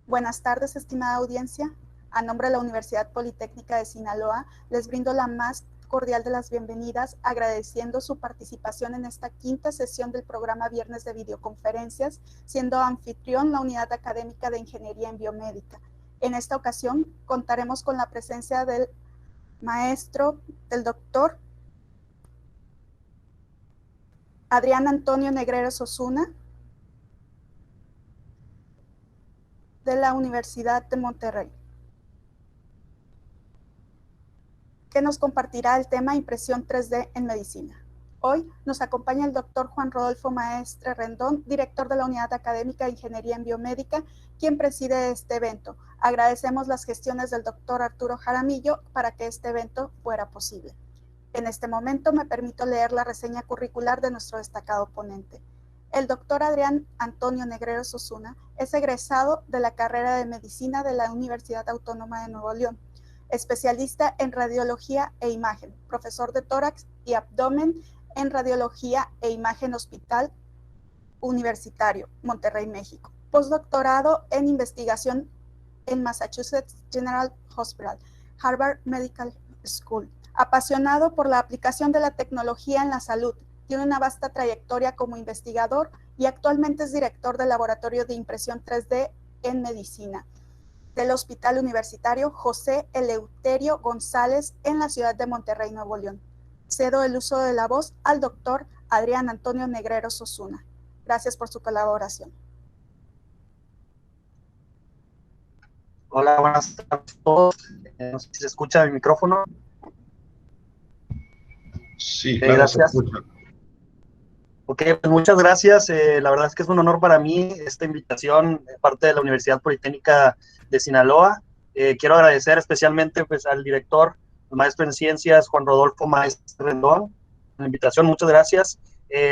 Buenas tardes, estimada audiencia. A nombre de la Universidad Politécnica de Sinaloa, les brindo la más cordial de las bienvenidas, agradeciendo su participación en esta quinta sesión del programa Viernes de Videoconferencias, siendo anfitrión la Unidad Académica de Ingeniería en Biomédica. En esta ocasión contaremos con la presencia del maestro, del doctor Adrián Antonio Negreros Osuna, de la Universidad de Monterrey, que nos compartirá el tema impresión 3D en medicina. Hoy nos acompaña el doctor Juan Rodolfo Maestre Rendón, director de la Unidad Académica de Ingeniería en Biomédica, quien preside este evento. Agradecemos las gestiones del doctor Arturo Jaramillo para que este evento fuera posible. En este momento me permito leer la reseña curricular de nuestro destacado ponente. El doctor Adrián Antonio Negreros Osuna es egresado de la carrera de Medicina de la Universidad Autónoma de Nuevo León, especialista en radiología e imagen, profesor de tórax y abdomen en radiología e imagen hospital universitario, Monterrey, México. Postdoctorado en investigación en Massachusetts General Hospital, Harvard Medical School. Apasionado por la aplicación de la tecnología en la salud, tiene una vasta trayectoria como investigador y actualmente es director del Laboratorio de Impresión 3D en Medicina del Hospital Universitario José Eleuterio González en la ciudad de Monterrey, Nuevo León. Cedo el uso de la voz al doctor Adrián Antonio Negreros Osuna. Gracias por su colaboración. Hola, buenas tardes a todos. No sé si se escucha mi micrófono. Sí, claro, gracias. se escucha. Ok, pues muchas gracias. La verdad es que es un honor para mí esta invitación de parte de la Universidad Politécnica de Sinaloa. Quiero agradecer especialmente pues, al director, el maestro en ciencias, Juan Rodolfo Maestre Rendón, la invitación. Muchas gracias.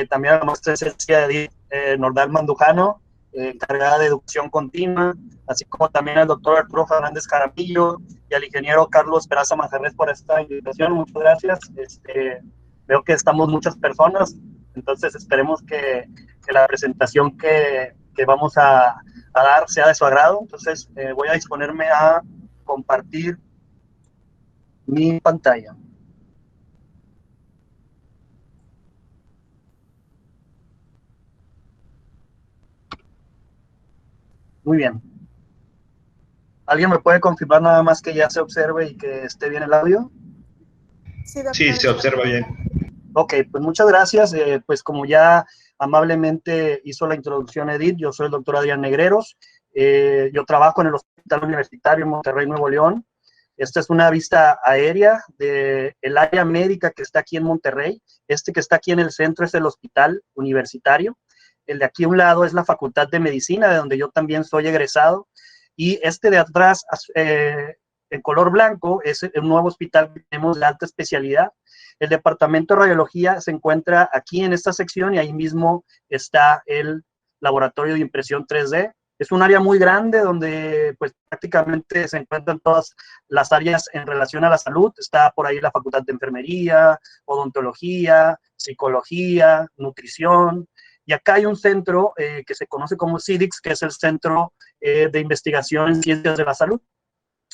También a la maestra en ciencia Edith Nordal Mandujano, encargada de educación continua, así como también al doctor Arturo Fernández Jaramillo y al ingeniero Carlos Peraza Manjarres por esta invitación. Muchas gracias. Veo que estamos muchas personas, entonces esperemos que la presentación que vamos a dar sea de su agrado. Entonces voy a disponerme a compartir mi pantalla. Muy bien. ¿Alguien me puede confirmar nada más que ya se observe y que esté bien el audio? Sí, doctor. Sí, se observa bien. Ok, pues muchas gracias. Pues como ya amablemente hizo la introducción Edith, yo soy el doctor Adrián Negreros. Yo trabajo en el Hospital Universitario en Monterrey, Nuevo León. Esta es una vista aérea del área médica que está aquí en Monterrey. Este que está aquí en el centro es el Hospital Universitario. El de aquí a un lado es la Facultad de Medicina, de donde yo también soy egresado. Y este de atrás, en color blanco, es un nuevo hospital que tenemos de alta especialidad. El departamento de radiología se encuentra aquí en esta sección y ahí mismo está el laboratorio de impresión 3D. Es un área muy grande donde pues prácticamente se encuentran todas las áreas en relación a la salud. Está por ahí la facultad de enfermería, odontología, psicología, nutrición. Y acá hay un centro que se conoce como CIDIX, que es el Centro de Investigación en Ciencias de la Salud.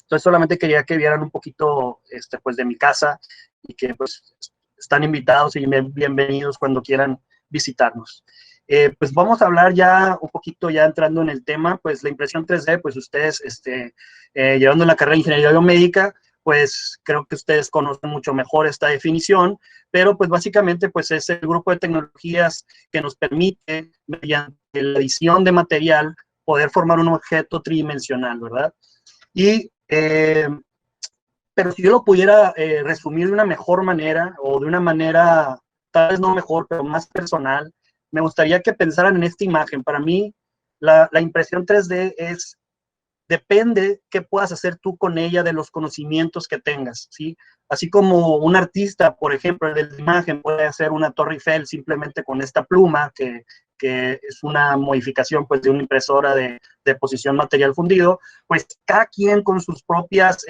Entonces solamente quería que vieran un poquito pues de mi casa y que pues están invitados y bienvenidos cuando quieran visitarnos. Pues vamos a hablar ya un poquito, ya entrando en el tema, pues la impresión 3D, pues ustedes llevando la carrera de Ingeniería Biomédica, pues creo que ustedes conocen mucho mejor esta definición, pero pues básicamente pues es el grupo de tecnologías que nos permite, mediante la edición de material, poder formar un objeto tridimensional, ¿verdad? Y pero si yo lo pudiera resumir de una mejor manera, o de una manera, tal vez no mejor, pero más personal, me gustaría que pensaran en esta imagen. Para mí, la impresión 3D es depende qué puedas hacer tú con ella de los conocimientos que tengas, ¿sí? Así como un artista, por ejemplo, el de la imagen puede hacer una Torre Eiffel simplemente con esta pluma, que es una modificación pues de una impresora de posición material fundido, pues cada quien con sus propias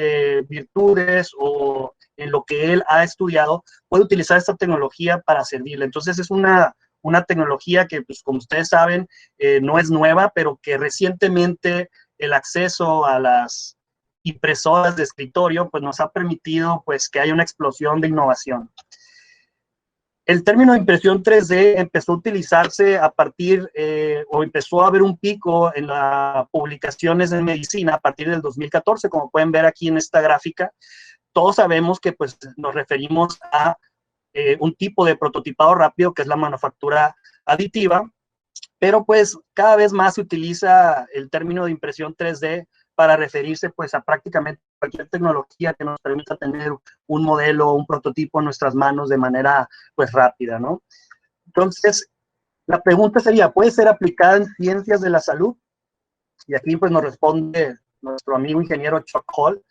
virtudes o en lo que él ha estudiado puede utilizar esta tecnología para servirle. Entonces es una tecnología que, pues como ustedes saben, no es nueva, pero que recientemente el acceso a las impresoras de escritorio pues nos ha permitido pues que haya una explosión de innovación. El término de impresión 3D empezó a utilizarse a partir, o empezó a haber un pico en las publicaciones en medicina a partir del 2014, como pueden ver aquí en esta gráfica. Todos sabemos que pues nos referimos a un tipo de prototipado rápido que es la manufactura aditiva, pero pues cada vez más se utiliza el término de impresión 3D para referirse pues a prácticamente cualquier tecnología que nos permita tener un modelo, un prototipo en nuestras manos de manera pues rápida, ¿no? Entonces, la pregunta sería, ¿puede ser aplicada en ciencias de la salud? Y aquí pues nos responde nuestro amigo ingeniero Chuck Hall.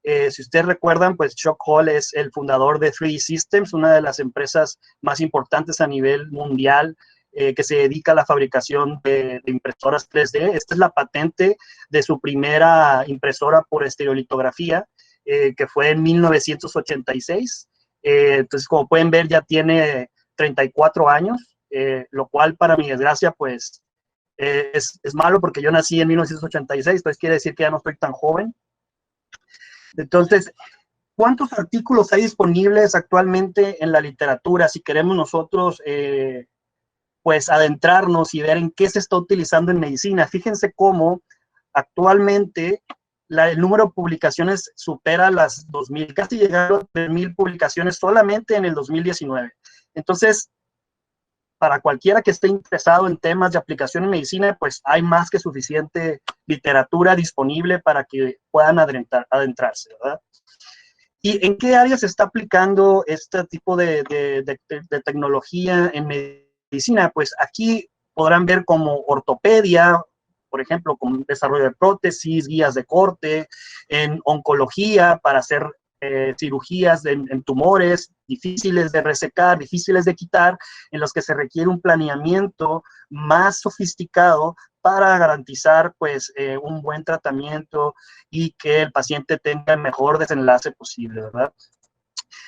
Si ustedes recuerdan, pues Chuck Hall es el fundador de 3D Systems, una de las empresas más importantes a nivel mundial que se dedica a la fabricación de impresoras 3D. Esta es la patente de su primera impresora por estereolitografía, que fue en 1986. Entonces, como pueden ver, ya tiene 34 años, lo cual para mi desgracia, pues, es malo porque yo nací en 1986, entonces quiere decir que ya no estoy tan joven. Entonces, ¿cuántos artículos hay disponibles actualmente en la literatura? Si queremos nosotros, pues, adentrarnos y ver en qué se está utilizando en medicina. Fíjense cómo actualmente el número de publicaciones supera las 2.000, casi llegaron a 3.000 publicaciones solamente en el 2019. Entonces, para cualquiera que esté interesado en temas de aplicación en medicina, pues hay más que suficiente literatura disponible para que puedan adentrarse, ¿verdad? ¿Y en qué áreas se está aplicando este tipo de tecnología en medicina? Pues aquí podrán ver como ortopedia, por ejemplo, con desarrollo de prótesis, guías de corte, en oncología para hacer cirugías en tumores difíciles de resecar, difíciles de quitar, en los que se requiere un planeamiento más sofisticado para garantizar pues un buen tratamiento y que el paciente tenga el mejor desenlace posible, ¿verdad?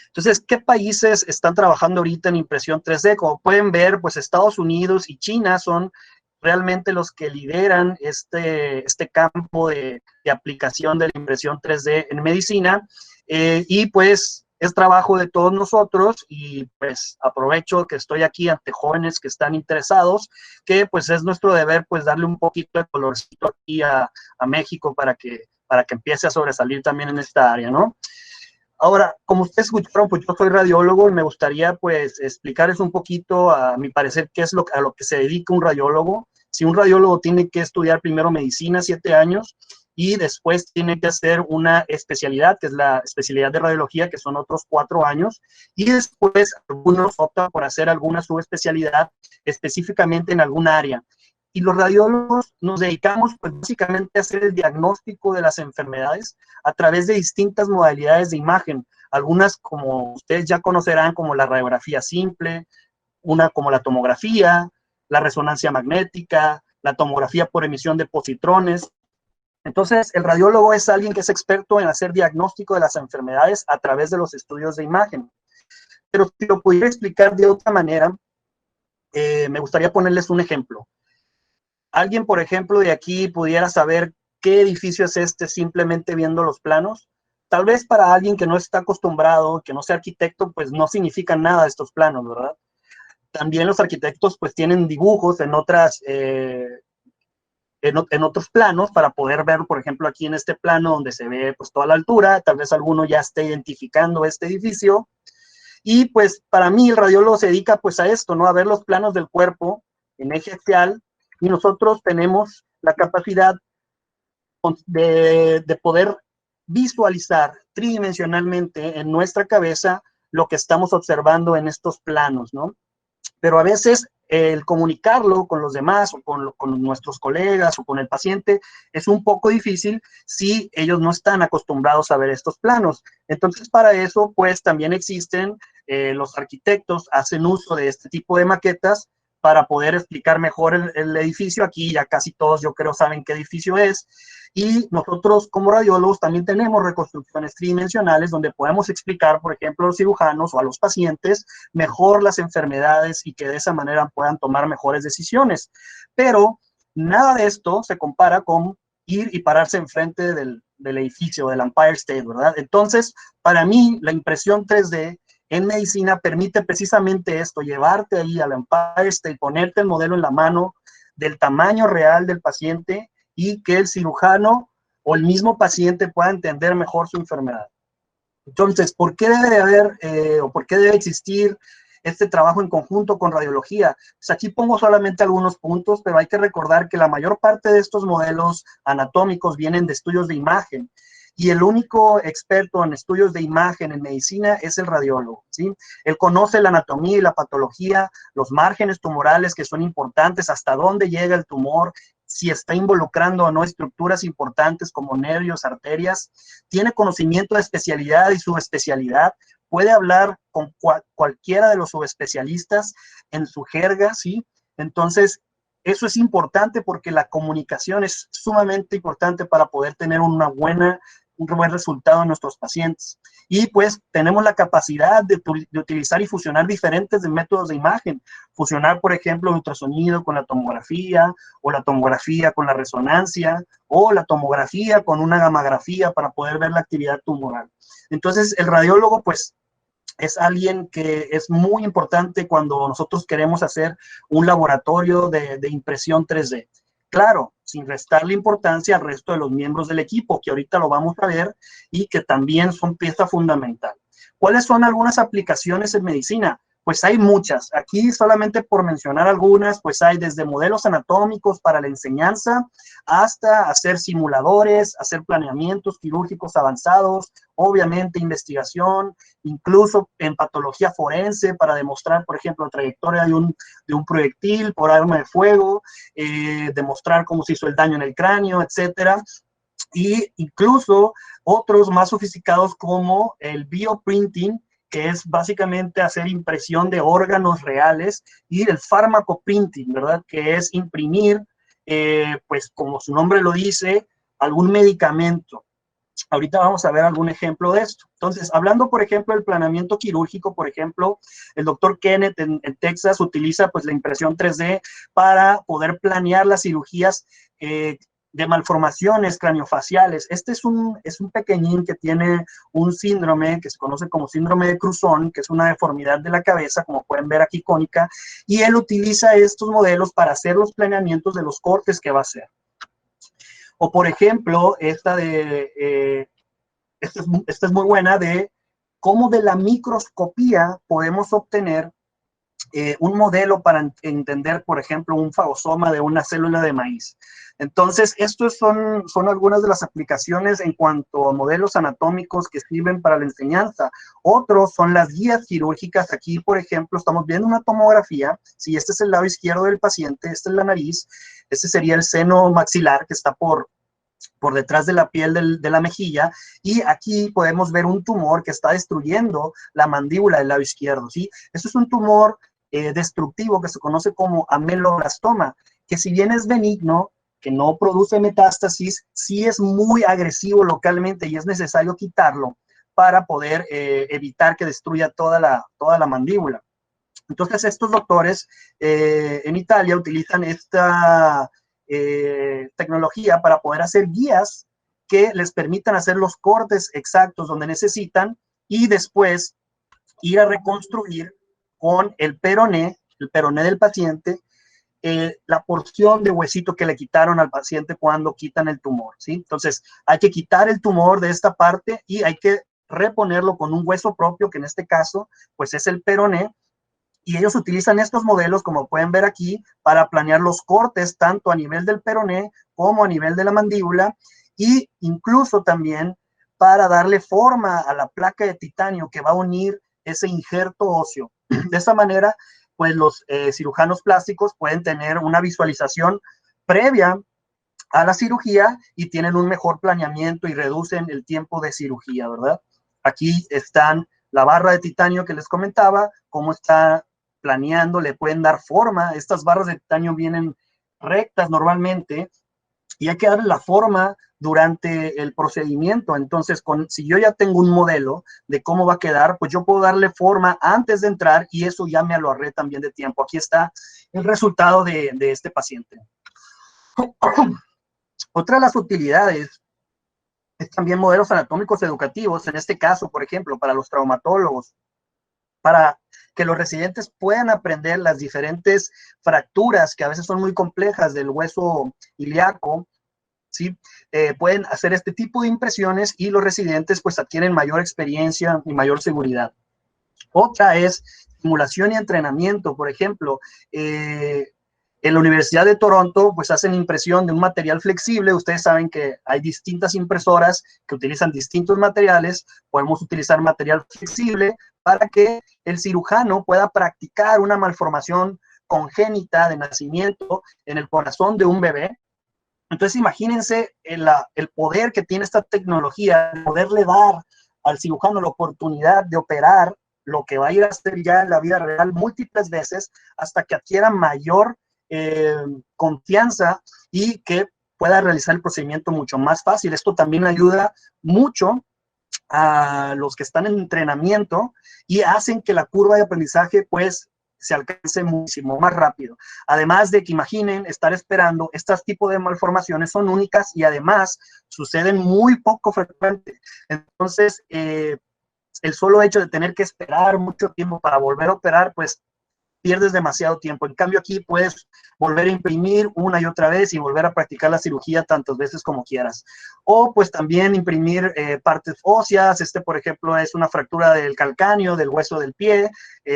Entonces, ¿qué países están trabajando ahorita en impresión 3D? Como pueden ver, pues Estados Unidos y China son realmente los que lideran este campo de aplicación de la impresión 3D en medicina, y pues es trabajo de todos nosotros y pues aprovecho que estoy aquí ante jóvenes que están interesados, que pues es nuestro deber pues darle un poquito de colorcito aquí a México para que empiece a sobresalir también en esta área, ¿no? Ahora, como ustedes escucharon, pues yo soy radiólogo y me gustaría pues explicarles un poquito, a mi parecer, qué es a lo que se dedica un radiólogo. Si un radiólogo tiene que estudiar primero medicina 7 años y después tiene que hacer una especialidad, que es la especialidad de radiología, que son otros 4 años, y después algunos optan por hacer alguna subespecialidad específicamente en algún área. Y los radiólogos nos dedicamos pues básicamente a hacer el diagnóstico de las enfermedades a través de distintas modalidades de imagen, algunas como ustedes ya conocerán como la radiografía simple, una como la tomografía, la resonancia magnética, la tomografía por emisión de positrones. Entonces, el radiólogo es alguien que es experto en hacer diagnóstico de las enfermedades a través de los estudios de imagen. Pero si lo pudiera explicar de otra manera, me gustaría ponerles un ejemplo. Alguien, por ejemplo, de aquí pudiera saber qué edificio es este simplemente viendo los planos. Tal vez para alguien que no está acostumbrado, que no sea arquitecto, pues no significan nada estos planos, ¿verdad? También los arquitectos pues tienen dibujos en otros planos para poder ver, por ejemplo, aquí en este plano donde se ve pues toda la altura, tal vez alguno ya esté identificando este edificio. Y pues para mí el radiólogo se dedica pues a esto, ¿no? A ver los planos del cuerpo en eje axial, y nosotros tenemos la capacidad de poder visualizar tridimensionalmente en nuestra cabeza lo que estamos observando en estos planos, ¿no? Pero a veces el comunicarlo con los demás o con nuestros colegas o con el paciente es un poco difícil si ellos no están acostumbrados a ver estos planos. Entonces, para eso, pues también existen los arquitectos, hacen uso de este tipo de maquetas para poder explicar mejor el edificio. Aquí ya casi todos, yo creo, saben qué edificio es. Y nosotros como radiólogos también tenemos reconstrucciones tridimensionales donde podemos explicar, por ejemplo, a los cirujanos o a los pacientes mejor las enfermedades y que de esa manera puedan tomar mejores decisiones. Pero nada de esto se compara con ir y pararse enfrente del edificio, del Empire State, ¿verdad? Entonces, para mí, la impresión 3D en medicina permite precisamente esto, llevarte ahí al Empire State, ponerte el modelo en la mano del tamaño real del paciente y que el cirujano o el mismo paciente pueda entender mejor su enfermedad. Entonces, ¿por qué debe de haber o por qué debe existir este trabajo en conjunto con radiología? Pues aquí pongo solamente algunos puntos, pero hay que recordar que la mayor parte de estos modelos anatómicos vienen de estudios de imagen. Y el único experto en estudios de imagen en medicina es el radiólogo, ¿sí? Él conoce la anatomía y la patología, los márgenes tumorales que son importantes, hasta dónde llega el tumor, si está involucrando o no estructuras importantes como nervios, arterias, tiene conocimiento de especialidad y subespecialidad, puede hablar con cualquiera de los subespecialistas en su jerga, ¿sí? Entonces, eso es importante porque la comunicación es sumamente importante para poder tener un buen resultado en nuestros pacientes. Y pues tenemos la capacidad de utilizar y fusionar diferentes métodos de imagen. Fusionar, por ejemplo, el ultrasonido con la tomografía, o la tomografía con la resonancia, o la tomografía con una gammagrafía para poder ver la actividad tumoral. Entonces, el radiólogo, pues, es alguien que es muy importante cuando nosotros queremos hacer un laboratorio de impresión 3D. Claro, sin restarle importancia al resto de los miembros del equipo, que ahorita lo vamos a ver y que también son pieza fundamental. ¿Cuáles son algunas aplicaciones en medicina? Pues hay muchas. Aquí solamente por mencionar algunas, pues hay desde modelos anatómicos para la enseñanza hasta hacer simuladores, hacer planeamientos quirúrgicos avanzados, obviamente investigación, incluso en patología forense para demostrar, por ejemplo, la trayectoria de un proyectil por arma de fuego, demostrar cómo se hizo el daño en el cráneo, etcétera. Y incluso otros más sofisticados como el bioprinting, que es básicamente hacer impresión de órganos reales, y el farmacoprinting, ¿verdad? Que es imprimir, pues como su nombre lo dice, algún medicamento. Ahorita vamos a ver algún ejemplo de esto. Entonces, hablando, por ejemplo, del planeamiento quirúrgico, por ejemplo, el doctor Kenneth en Texas utiliza pues la impresión 3D para poder planear las cirugías de malformaciones craniofaciales. Este es un pequeñín que tiene un síndrome que se conoce como síndrome de Cruzón, que es una deformidad de la cabeza, como pueden ver aquí cónica, y él utiliza estos modelos para hacer los planeamientos de los cortes que va a hacer. O por ejemplo, esta es muy buena de cómo de la microscopía podemos obtener un modelo para entender, por ejemplo, un fagosoma de una célula de maíz. Entonces, estos son algunas de las aplicaciones en cuanto a modelos anatómicos que sirven para la enseñanza. Otros son las guías quirúrgicas. Aquí, por ejemplo, estamos viendo una tomografía. Si este es el lado izquierdo del paciente, esta es la nariz, este sería el seno maxilar que está por detrás de la piel de la mejilla, y aquí podemos ver un tumor que está destruyendo la mandíbula del lado izquierdo, ¿sí? Eso es un tumor destructivo que se conoce como ameloblastoma, que si bien es benigno, que no produce metástasis, sí es muy agresivo localmente y es necesario quitarlo para poder evitar que destruya toda la mandíbula. Entonces, estos doctores en Italia utilizan esta tecnología para poder hacer guías que les permitan hacer los cortes exactos donde necesitan y después ir a reconstruir con el peroné del paciente, la porción de huesito que le quitaron al paciente cuando quitan el tumor, ¿sí? Entonces, hay que quitar el tumor de esta parte y hay que reponerlo con un hueso propio, que en este caso, pues es el peroné, y ellos utilizan estos modelos, como pueden ver aquí, para planear los cortes tanto a nivel del peroné como a nivel de la mandíbula, y incluso también para darle forma a la placa de titanio que va a unir ese injerto óseo. De esa manera, pues los cirujanos plásticos pueden tener una visualización previa a la cirugía y tienen un mejor planeamiento y reducen el tiempo de cirugía, ¿verdad? Aquí están la barra de titanio que les comentaba, cómo está planeando, le pueden dar forma. Estas barras de titanio vienen rectas normalmente y hay que darle la forma durante el procedimiento. Entonces, si yo ya tengo un modelo de cómo va a quedar, pues yo puedo darle forma antes de entrar y eso ya me lo ahorré también de tiempo. Aquí está el resultado de este paciente. Otra de las utilidades es también modelos anatómicos educativos, en este caso, por ejemplo, para los traumatólogos, para que los residentes puedan aprender las diferentes fracturas que a veces son muy complejas del hueso ilíaco, ¿sí? Pueden hacer este tipo de impresiones y los residentes pues adquieren mayor experiencia y mayor seguridad. Otra es simulación y entrenamiento, por ejemplo, en la Universidad de Toronto, pues hacen impresión de un material flexible. Ustedes saben que hay distintas impresoras que utilizan distintos materiales. Podemos utilizar material flexible para que el cirujano pueda practicar una malformación congénita de nacimiento en el corazón de un bebé. Entonces, imagínense el poder que tiene esta tecnología, de poderle dar al cirujano la oportunidad de operar lo que va a ir a hacer ya en la vida real múltiples veces hasta que adquiera mayor confianza y que pueda realizar el procedimiento mucho más fácil. Esto también ayuda mucho a los que están en entrenamiento y hacen que la curva de aprendizaje pues se alcance muchísimo más rápido. Además de que imaginen estar esperando, estos tipos de malformaciones son únicas y además suceden muy poco frecuente. Entonces, el solo hecho de tener que esperar mucho tiempo para volver a operar, pues pierdes demasiado tiempo. En cambio, aquí puedes volver a imprimir una y otra vez y volver a practicar la cirugía tantas veces como quieras. O pues también imprimir partes óseas. Por ejemplo, es una fractura del calcáneo, del hueso del pie,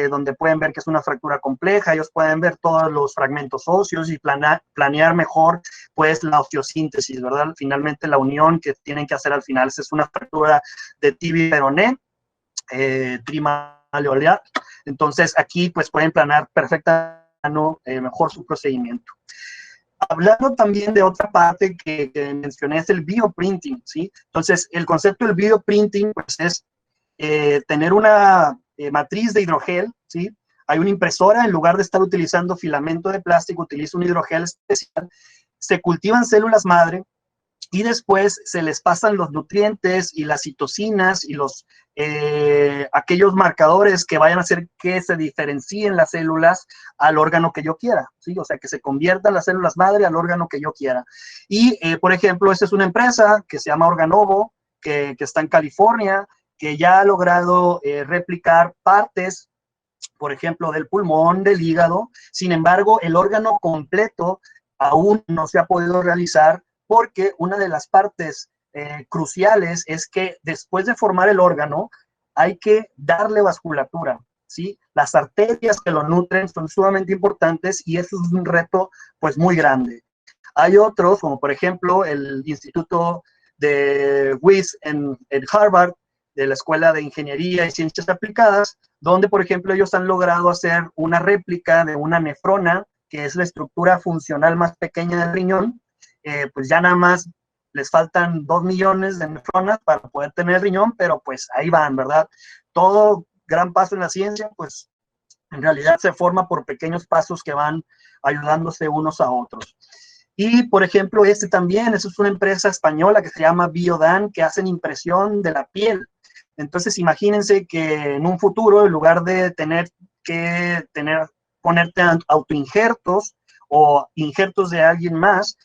donde pueden ver que es una fractura compleja. Ellos pueden ver todos los fragmentos óseos y planear mejor pues la osteosíntesis, ¿verdad? Finalmente la unión que tienen que hacer al final. Esa es una fractura de tibia y peroné, trimaleolar. Entonces, aquí pues pueden planear perfectamente mejor su procedimiento. Hablando también de otra parte que mencioné, es el bioprinting, ¿sí? Entonces, el concepto del bioprinting pues es tener una matriz de hidrogel, ¿sí? Hay una impresora, en lugar de estar utilizando filamento de plástico, utiliza un hidrogel especial, se cultivan células madre y después se les pasan los nutrientes y las citocinas y aquellos marcadores que vayan a hacer que se diferencien las células al órgano que yo quiera, ¿sí? O sea, que se conviertan las células madre al órgano que yo quiera. Y, por ejemplo, esta es una empresa que se llama Organovo, que está en California, que ya ha logrado replicar partes, por ejemplo, del pulmón, del hígado. Sin embargo, el órgano completo aún no se ha podido realizar porque una de las partes cruciales es que después de formar el órgano hay que darle vasculatura, ¿sí? Las arterias que lo nutren son sumamente importantes y eso es un reto pues muy grande. Hay otros, como por ejemplo el Instituto de Wyss en Harvard, de la Escuela de Ingeniería y Ciencias Aplicadas, donde por ejemplo ellos han logrado hacer una réplica de una nefrona, que es la estructura funcional más pequeña del riñón. Pues ya nada más les faltan 2 millones de nefronas para poder tener el riñón, pero pues ahí van, ¿verdad? Todo gran paso en la ciencia, pues en realidad se forma por pequeños pasos que van ayudándose unos a otros. Y, por ejemplo, también, eso es una empresa española que se llama Biodan, que hacen impresión de la piel. Entonces, imagínense que en un futuro, en lugar de ponerte autoinjertos o injertos de alguien más,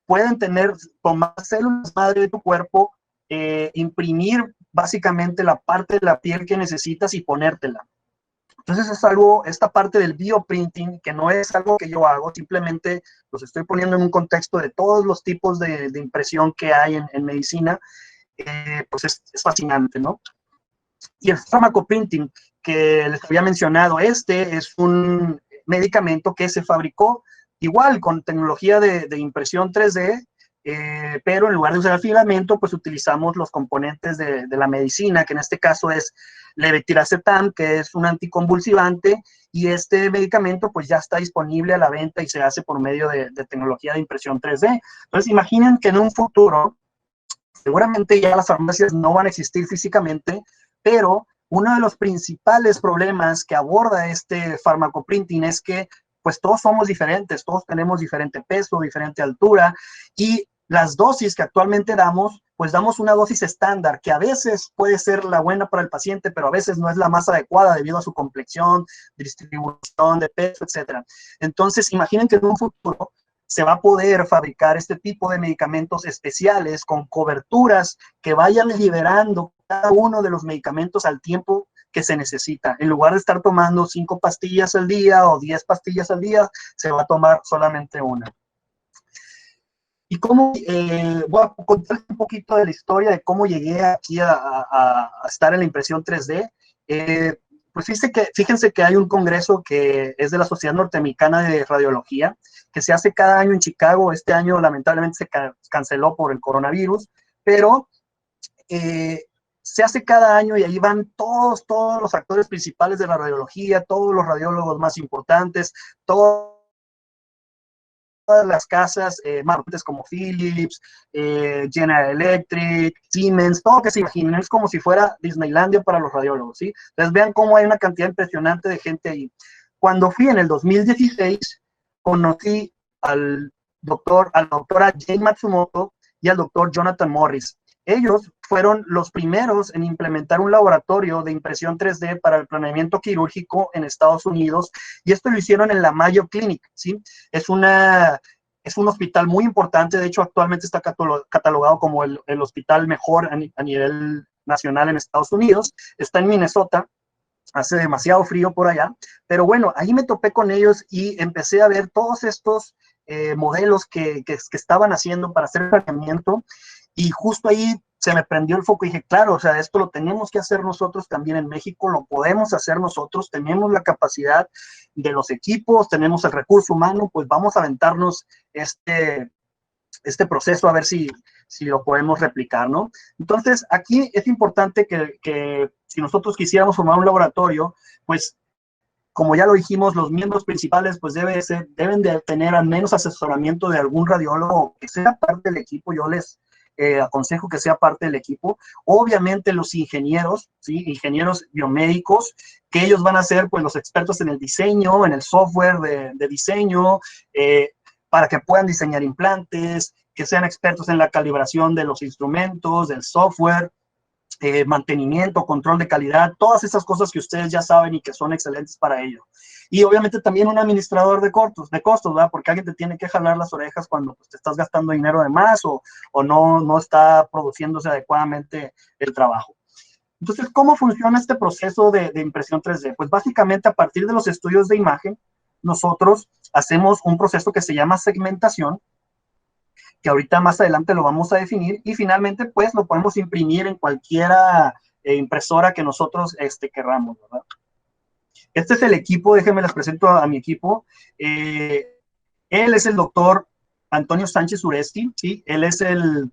pueden tomar células madre de tu cuerpo, imprimir básicamente la parte de la piel que necesitas y ponértela. Entonces es esta parte del bioprinting, que no es algo que yo hago, simplemente los estoy poniendo en un contexto de todos los tipos de impresión que hay en medicina, pues es fascinante, ¿no? Y el farmacoprinting, que les había mencionado, es un medicamento que se fabricó igual con tecnología de impresión 3D, pero en lugar de usar el filamento, pues utilizamos los componentes de la medicina, que en este caso es levetiracetam, que es un anticonvulsivante, y este medicamento pues ya está disponible a la venta y se hace por medio de tecnología de impresión 3D. Entonces imaginen que en un futuro, seguramente ya las farmacias no van a existir físicamente, pero uno de los principales problemas que aborda este farmacoprinting es que pues todos somos diferentes, todos tenemos diferente peso, diferente altura, y las dosis que actualmente damos, pues damos una dosis estándar, que a veces puede ser la buena para el paciente, pero a veces no es la más adecuada debido a su complexión, distribución de peso, etc. Entonces, imaginen que en un futuro se va a poder fabricar este tipo de medicamentos especiales con coberturas que vayan liberando cada uno de los medicamentos al tiempo que se necesita. En lugar de estar tomando 5 pastillas al día o 10 pastillas al día, se va a tomar solamente una. Y cómo, voy a contar un poquito de la historia de cómo llegué aquí a estar en la impresión 3D. Pues fíjense que hay un congreso que es de la Sociedad Norteamericana de Radiología, que se hace cada año en Chicago. Este año lamentablemente se canceló por el coronavirus, pero se hace cada año y ahí van todos los actores principales de la radiología, todos los radiólogos más importantes, todas las casas más importantes como Philips, General Electric, Siemens, todo lo que se imaginen, es como si fuera Disneylandia para los radiólogos, ¿sí? Entonces vean cómo hay una cantidad impresionante de gente ahí. Cuando fui en el 2016, conocí a la doctora Jane Matsumoto y al doctor Jonathan Morris. Ellos fueron los primeros en implementar un laboratorio de impresión 3D para el planeamiento quirúrgico en Estados Unidos, y esto lo hicieron en la Mayo Clinic, ¿sí? Es un hospital muy importante, de hecho actualmente está catalogado como el hospital mejor a nivel nacional en Estados Unidos, está en Minnesota. Hace demasiado frío por allá, pero bueno, ahí me topé con ellos y empecé a ver todos estos modelos que estaban haciendo para hacer el planeamiento, y justo ahí se me prendió el foco y dije, claro, o sea, esto lo tenemos que hacer nosotros también en México, lo podemos hacer nosotros, tenemos la capacidad de los equipos, tenemos el recurso humano, pues vamos a aventarnos este proceso a ver si lo podemos replicar, ¿no? Entonces, aquí es importante que si nosotros quisiéramos formar un laboratorio, pues, como ya lo dijimos, los miembros principales, pues, deben de tener al menos asesoramiento de algún radiólogo que sea parte del equipo. Yo les aconsejo que sea parte del equipo. Obviamente los ingenieros, ¿sí? Ingenieros biomédicos, que ellos van a ser, pues, los expertos en el diseño, en el software de diseño, para que puedan diseñar implantes, que sean expertos en la calibración de los instrumentos, del software, mantenimiento, control de calidad, todas esas cosas que ustedes ya saben y que son excelentes para ello. Y obviamente también un administrador de costos, ¿verdad? Porque alguien te tiene que jalar las orejas cuando pues, te estás gastando dinero de más o no está produciéndose adecuadamente el trabajo. Entonces, ¿cómo funciona este proceso de impresión 3D? Pues básicamente a partir de los estudios de imagen, nosotros hacemos un proceso que se llama segmentación, que ahorita más adelante lo vamos a definir, y finalmente pues lo podemos imprimir en cualquiera impresora que nosotros querramos, ¿verdad? Este es el equipo, déjenme les presento a mi equipo. Él es el doctor Antonio Sánchez Uresti, ¿sí? Él es el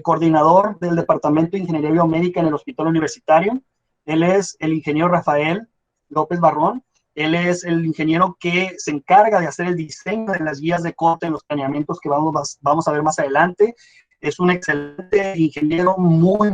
coordinador del Departamento de Ingeniería Biomédica en el Hospital Universitario. Él es el ingeniero Rafael López Barrón. Él es el ingeniero que se encarga de hacer el diseño de las guías de corte en los planeamientos que vamos a ver más adelante. Es un excelente ingeniero, muy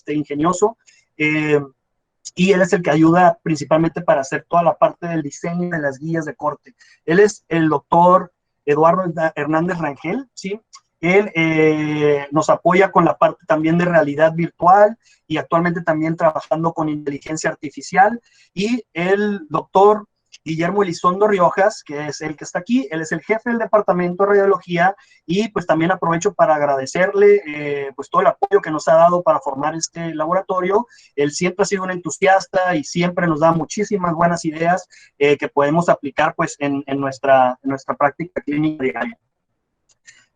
ingenioso, y él es el que ayuda principalmente para hacer toda la parte del diseño de las guías de corte. Él es el doctor Eduardo Hernández Rangel, ¿sí? Él nos apoya con la parte también de realidad virtual y actualmente también trabajando con inteligencia artificial. Y el doctor Guillermo Elizondo Riojas, que es el que está aquí, él es el jefe del departamento de radiología, y pues también aprovecho para agradecerle pues todo el apoyo que nos ha dado para formar este laboratorio. Él siempre ha sido un entusiasta y siempre nos da muchísimas buenas ideas que podemos aplicar pues en nuestra práctica clínica diaria.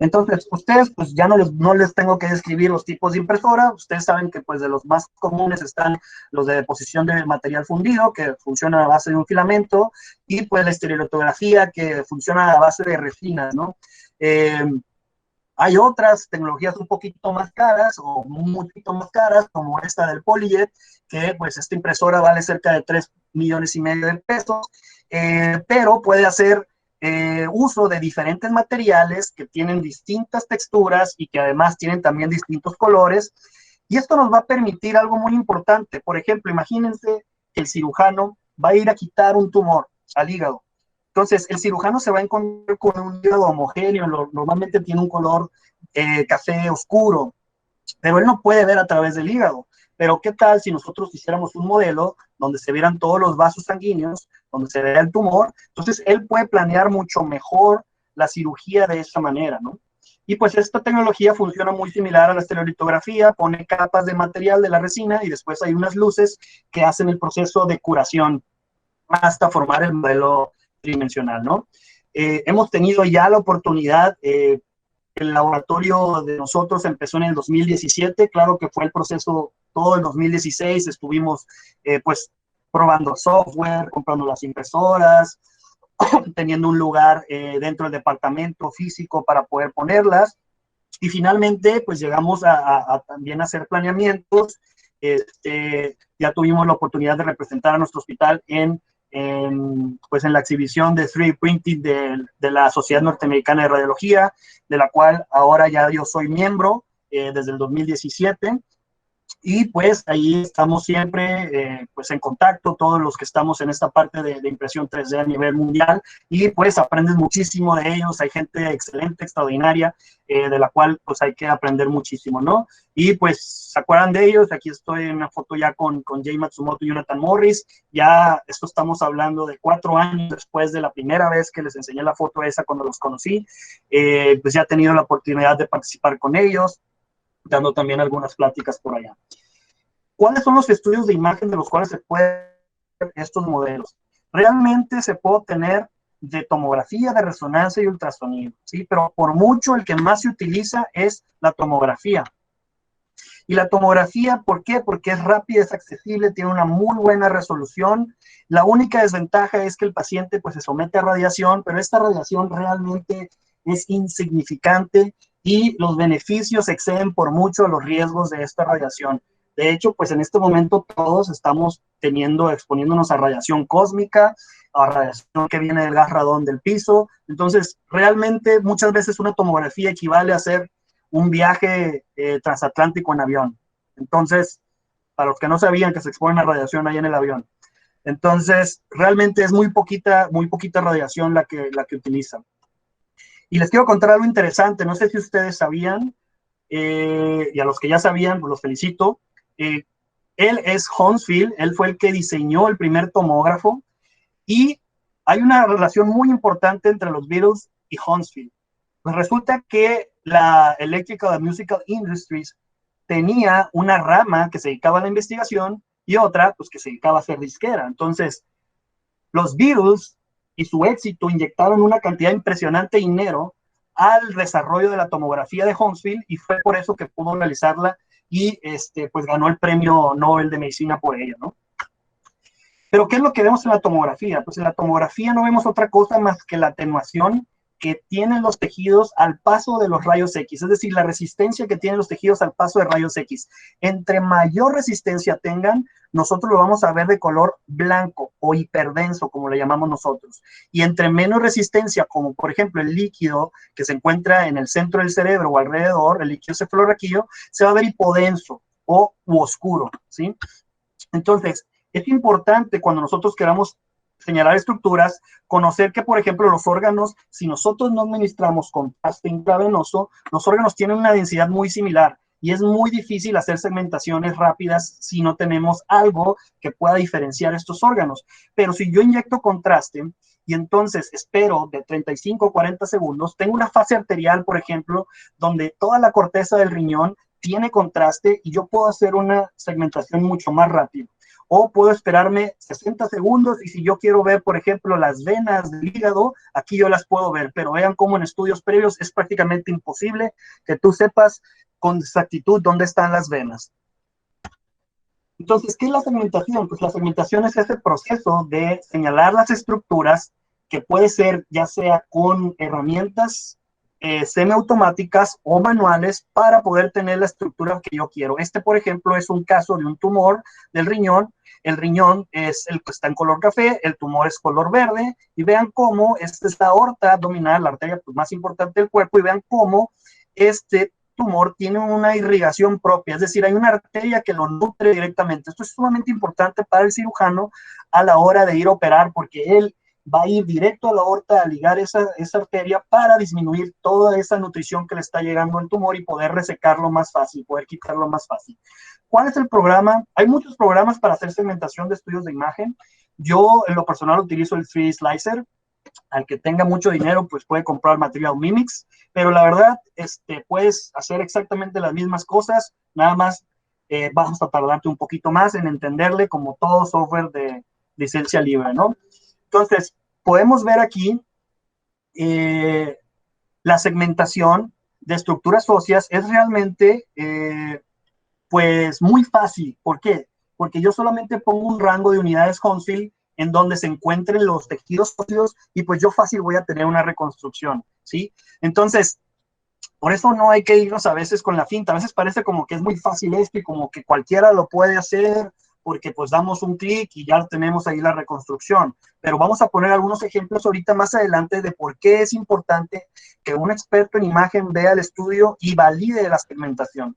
Entonces, ustedes, pues ya no les tengo que describir los tipos de impresora. Ustedes saben que pues de los más comunes están los de deposición de material fundido, que funciona a base de un filamento, y pues la estereolitografía, que funciona a base de resinas, ¿no? Hay otras tecnologías un poquito más caras o un poquito más caras, como esta del PolyJet, que pues esta impresora vale cerca de 3,5 millones de pesos, pero puede hacer uso de diferentes materiales que tienen distintas texturas y que además tienen también distintos colores. Y esto nos va a permitir algo muy importante. Por ejemplo, imagínense que el cirujano va a ir a quitar un tumor al hígado. Entonces, el cirujano se va a encontrar con un hígado homogéneo, normalmente tiene un color café oscuro, pero él no puede ver a través del hígado. Pero ¿qué tal si nosotros hiciéramos un modelo donde se vieran todos los vasos sanguíneos, donde se vea el tumor? Entonces, él puede planear mucho mejor la cirugía de esa manera, ¿no? Y pues esta tecnología funciona muy similar a la estereolitografía, pone capas de material de la resina y después hay unas luces que hacen el proceso de curación hasta formar el modelo tridimensional, ¿no? Hemos tenido ya la oportunidad, el laboratorio de nosotros empezó en el 2017, claro que fue el proceso todo el 2016, estuvimos pues probando software, comprando las impresoras, teniendo un lugar dentro del departamento físico para poder ponerlas, y finalmente pues llegamos a también hacer planeamientos. Ya tuvimos la oportunidad de representar a nuestro hospital pues en la exhibición de 3D Printing de la Sociedad Norteamericana de Radiología, de la cual ahora ya yo soy miembro desde el 2017. Y pues ahí estamos siempre pues en contacto, todos los que estamos en esta parte de impresión 3D a nivel mundial, y pues aprendes muchísimo de ellos, hay gente excelente, extraordinaria, de la cual pues hay que aprender muchísimo, ¿no? Y pues, ¿se acuerdan de ellos? Aquí estoy en una foto ya con Jay Matsumoto y Jonathan Morris, ya esto estamos hablando de 4 años después de la primera vez que les enseñé la foto esa cuando los conocí, pues ya he tenido la oportunidad de participar con ellos, dando también algunas pláticas por allá. ¿Cuáles son los estudios de imagen de los cuales se pueden ver estos modelos? Realmente se puede obtener de tomografía, de resonancia y ultrasonido, ¿sí? Pero por mucho el que más se utiliza es la tomografía. Y la tomografía, ¿por qué? Porque es rápida, es accesible, tiene una muy buena resolución. La única desventaja es que el paciente pues se somete a radiación, pero esta radiación realmente es insignificante y los beneficios exceden por mucho los riesgos de esta radiación. De hecho, pues en este momento todos estamos exponiéndonos a radiación cósmica, a radiación que viene del gas radón del piso. Entonces, realmente muchas veces una tomografía equivale a hacer un viaje transatlántico en avión. Entonces, para los que no sabían que se exponen a radiación ahí en el avión. Entonces, realmente es muy poquita radiación la que utilizan. Y les quiero contar algo interesante, no sé si ustedes sabían, y a los que ya sabían, pues los felicito. Él es Hounsfield, él fue el que diseñó el primer tomógrafo, y hay una relación muy importante entre los Beatles y Hounsfield. Pues resulta que la Electrical and Musical Industries tenía una rama que se dedicaba a la investigación y otra pues que se dedicaba a hacer disquera. Entonces, los Beatles y su éxito inyectaron una cantidad impresionante de dinero al desarrollo de la tomografía de Hounsfield, y fue por eso que pudo realizarla y pues ganó el premio Nobel de Medicina por ello, ¿no? Pero ¿qué es lo que vemos en la tomografía? Pues en la tomografía no vemos otra cosa más que la atenuación que tienen los tejidos al paso de los rayos X, es decir, la resistencia que tienen los tejidos al paso de rayos X. Entre mayor resistencia tengan, nosotros lo vamos a ver de color blanco o hiperdenso, como le llamamos nosotros. Y entre menos resistencia, como por ejemplo el líquido que se encuentra en el centro del cerebro o alrededor, el líquido cefalorraquídeo, se va a ver hipodenso o oscuro, ¿sí? Entonces, es importante cuando nosotros queramos señalar estructuras, conocer que, por ejemplo, los órganos, si nosotros no administramos contraste intravenoso, los órganos tienen una densidad muy similar y es muy difícil hacer segmentaciones rápidas si no tenemos algo que pueda diferenciar estos órganos. Pero si yo inyecto contraste y entonces espero de 35 a 40 segundos, tengo una fase arterial, por ejemplo, donde toda la corteza del riñón tiene contraste y yo puedo hacer una segmentación mucho más rápida. O puedo esperarme 60 segundos y si yo quiero ver, por ejemplo, las venas del hígado, aquí yo las puedo ver, pero vean cómo en estudios previos es prácticamente imposible que tú sepas con exactitud dónde están las venas. Entonces, ¿qué es la segmentación? Pues la segmentación es ese proceso de señalar las estructuras que puede ser ya sea con herramientas semiautomáticas o manuales para poder tener la estructura que yo quiero. Este, por ejemplo, es un caso de un tumor del riñón. El riñón es el que está en color café, el tumor es color verde, y vean cómo esta es la aorta abdominal, la arteria pues, más importante del cuerpo, y vean cómo este tumor tiene una irrigación propia, es decir, hay una arteria que lo nutre directamente. Esto es sumamente importante para el cirujano a la hora de ir a operar, porque él va a ir directo a la aorta a ligar esa arteria para disminuir toda esa nutrición que le está llegando al tumor y poder resecarlo más fácil, poder quitarlo más fácil. ¿Cuál es el programa? Hay muchos programas para hacer segmentación de estudios de imagen. Yo, en lo personal, utilizo el 3D Slicer. Al que tenga mucho dinero, pues puede comprar Material Mimics, pero la verdad, puedes hacer exactamente las mismas cosas, nada más vas a tardarte un poquito más en entenderle, como todo software de licencia libre, ¿no? Entonces, podemos ver aquí la segmentación de estructuras óseas es realmente, pues, muy fácil. ¿Por qué? Porque yo solamente pongo un rango de unidades Hounsfield en donde se encuentren los tejidos óseos y pues yo fácil voy a tener una reconstrucción, ¿sí? Entonces, por eso no hay que irnos a veces con la finta. A veces parece como que es muy fácil esto y como que cualquiera lo puede hacer porque pues damos un clic y ya tenemos ahí la reconstrucción. Pero vamos a poner algunos ejemplos ahorita más adelante de por qué es importante que un experto en imagen vea el estudio y valide la segmentación.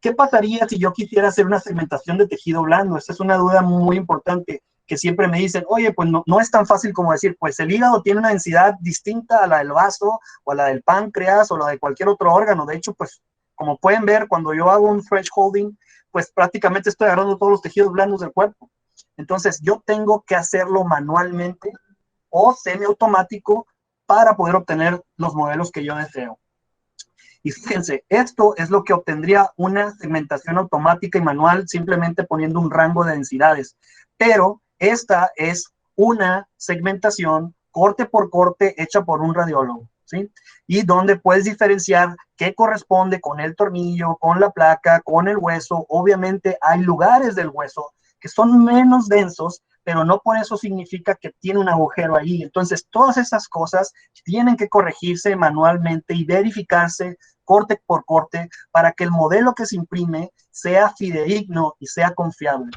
¿Qué pasaría si yo quisiera hacer una segmentación de tejido blando? Esta es una duda muy importante que siempre me dicen, oye, pues no es tan fácil como decir, pues el hígado tiene una densidad distinta a la del vaso o a la del páncreas o la de cualquier otro órgano. De hecho, pues como pueden ver, cuando yo hago un thresholding, pues prácticamente estoy agarrando todos los tejidos blandos del cuerpo. Entonces yo tengo que hacerlo manualmente o semiautomático para poder obtener los modelos que yo deseo. Y fíjense, esto es lo que obtendría una segmentación automática y manual simplemente poniendo un rango de densidades. Pero esta es una segmentación corte por corte hecha por un radiólogo, ¿sí? Y donde puedes diferenciar qué corresponde con el tornillo, con la placa, con el hueso. Obviamente hay lugares del hueso que son menos densos, pero no por eso significa que tiene un agujero ahí. Entonces, todas esas cosas tienen que corregirse manualmente y verificarse corte por corte para que el modelo que se imprime sea fidedigno y sea confiable.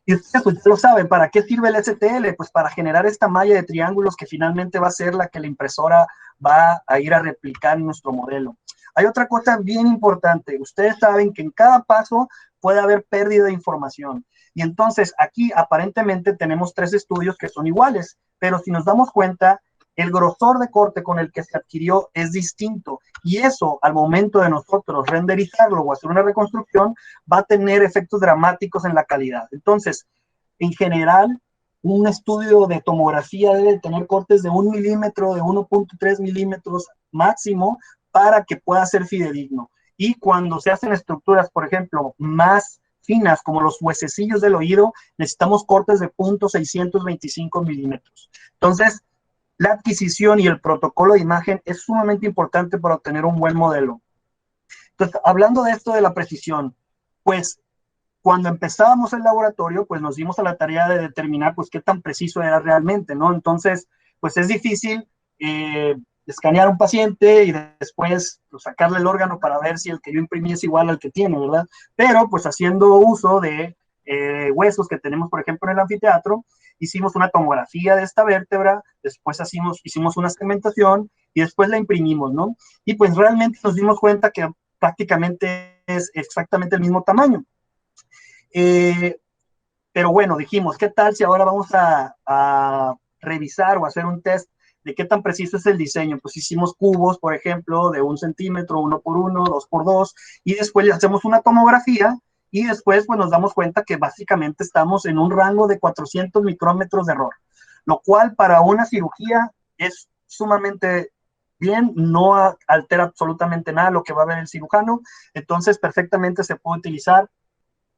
Y ustedes pues, lo saben, ¿para qué sirve el STL? Pues para generar esta malla de triángulos que finalmente va a ser la que la impresora va a ir a replicar en nuestro modelo. Hay otra cosa bien importante. Ustedes saben que en cada paso puede haber pérdida de información. Y entonces aquí aparentemente tenemos 3 estudios que son iguales, pero si nos damos cuenta, el grosor de corte con el que se adquirió es distinto. Y eso, al momento de nosotros renderizarlo o hacer una reconstrucción, va a tener efectos dramáticos en la calidad. Entonces, en general, un estudio de tomografía debe tener cortes de 1 milímetro, de 1.3 milímetros máximo para que pueda ser fidedigno. Y cuando se hacen estructuras, por ejemplo, más finas, como los huesecillos del oído, necesitamos cortes de 0.625 milímetros. Entonces, la adquisición y el protocolo de imagen es sumamente importante para obtener un buen modelo. Entonces, hablando de esto de la precisión, pues cuando empezábamos el laboratorio, pues nos dimos a la tarea de determinar pues qué tan preciso era realmente, ¿no? Entonces, pues es difícil escanear a un paciente y después pues, sacarle el órgano para ver si el que yo imprimí es igual al que tiene, ¿verdad? Pero pues haciendo uso de huesos que tenemos, por ejemplo, en el anfiteatro, hicimos una tomografía de esta vértebra, después hicimos una segmentación y después la imprimimos, ¿no? Y pues realmente nos dimos cuenta que prácticamente es exactamente el mismo tamaño. Pero bueno, dijimos, ¿qué tal si ahora vamos a revisar o hacer un test de qué tan preciso es el diseño? Pues hicimos cubos, por ejemplo, de 1 centímetro, 1 por 1, 2 por 2, y después le hacemos una tomografía y después pues nos damos cuenta que básicamente estamos en un rango de 400 micrómetros de error, lo cual para una cirugía es sumamente bien, no altera absolutamente nada lo que va a ver el cirujano, entonces perfectamente se puede utilizar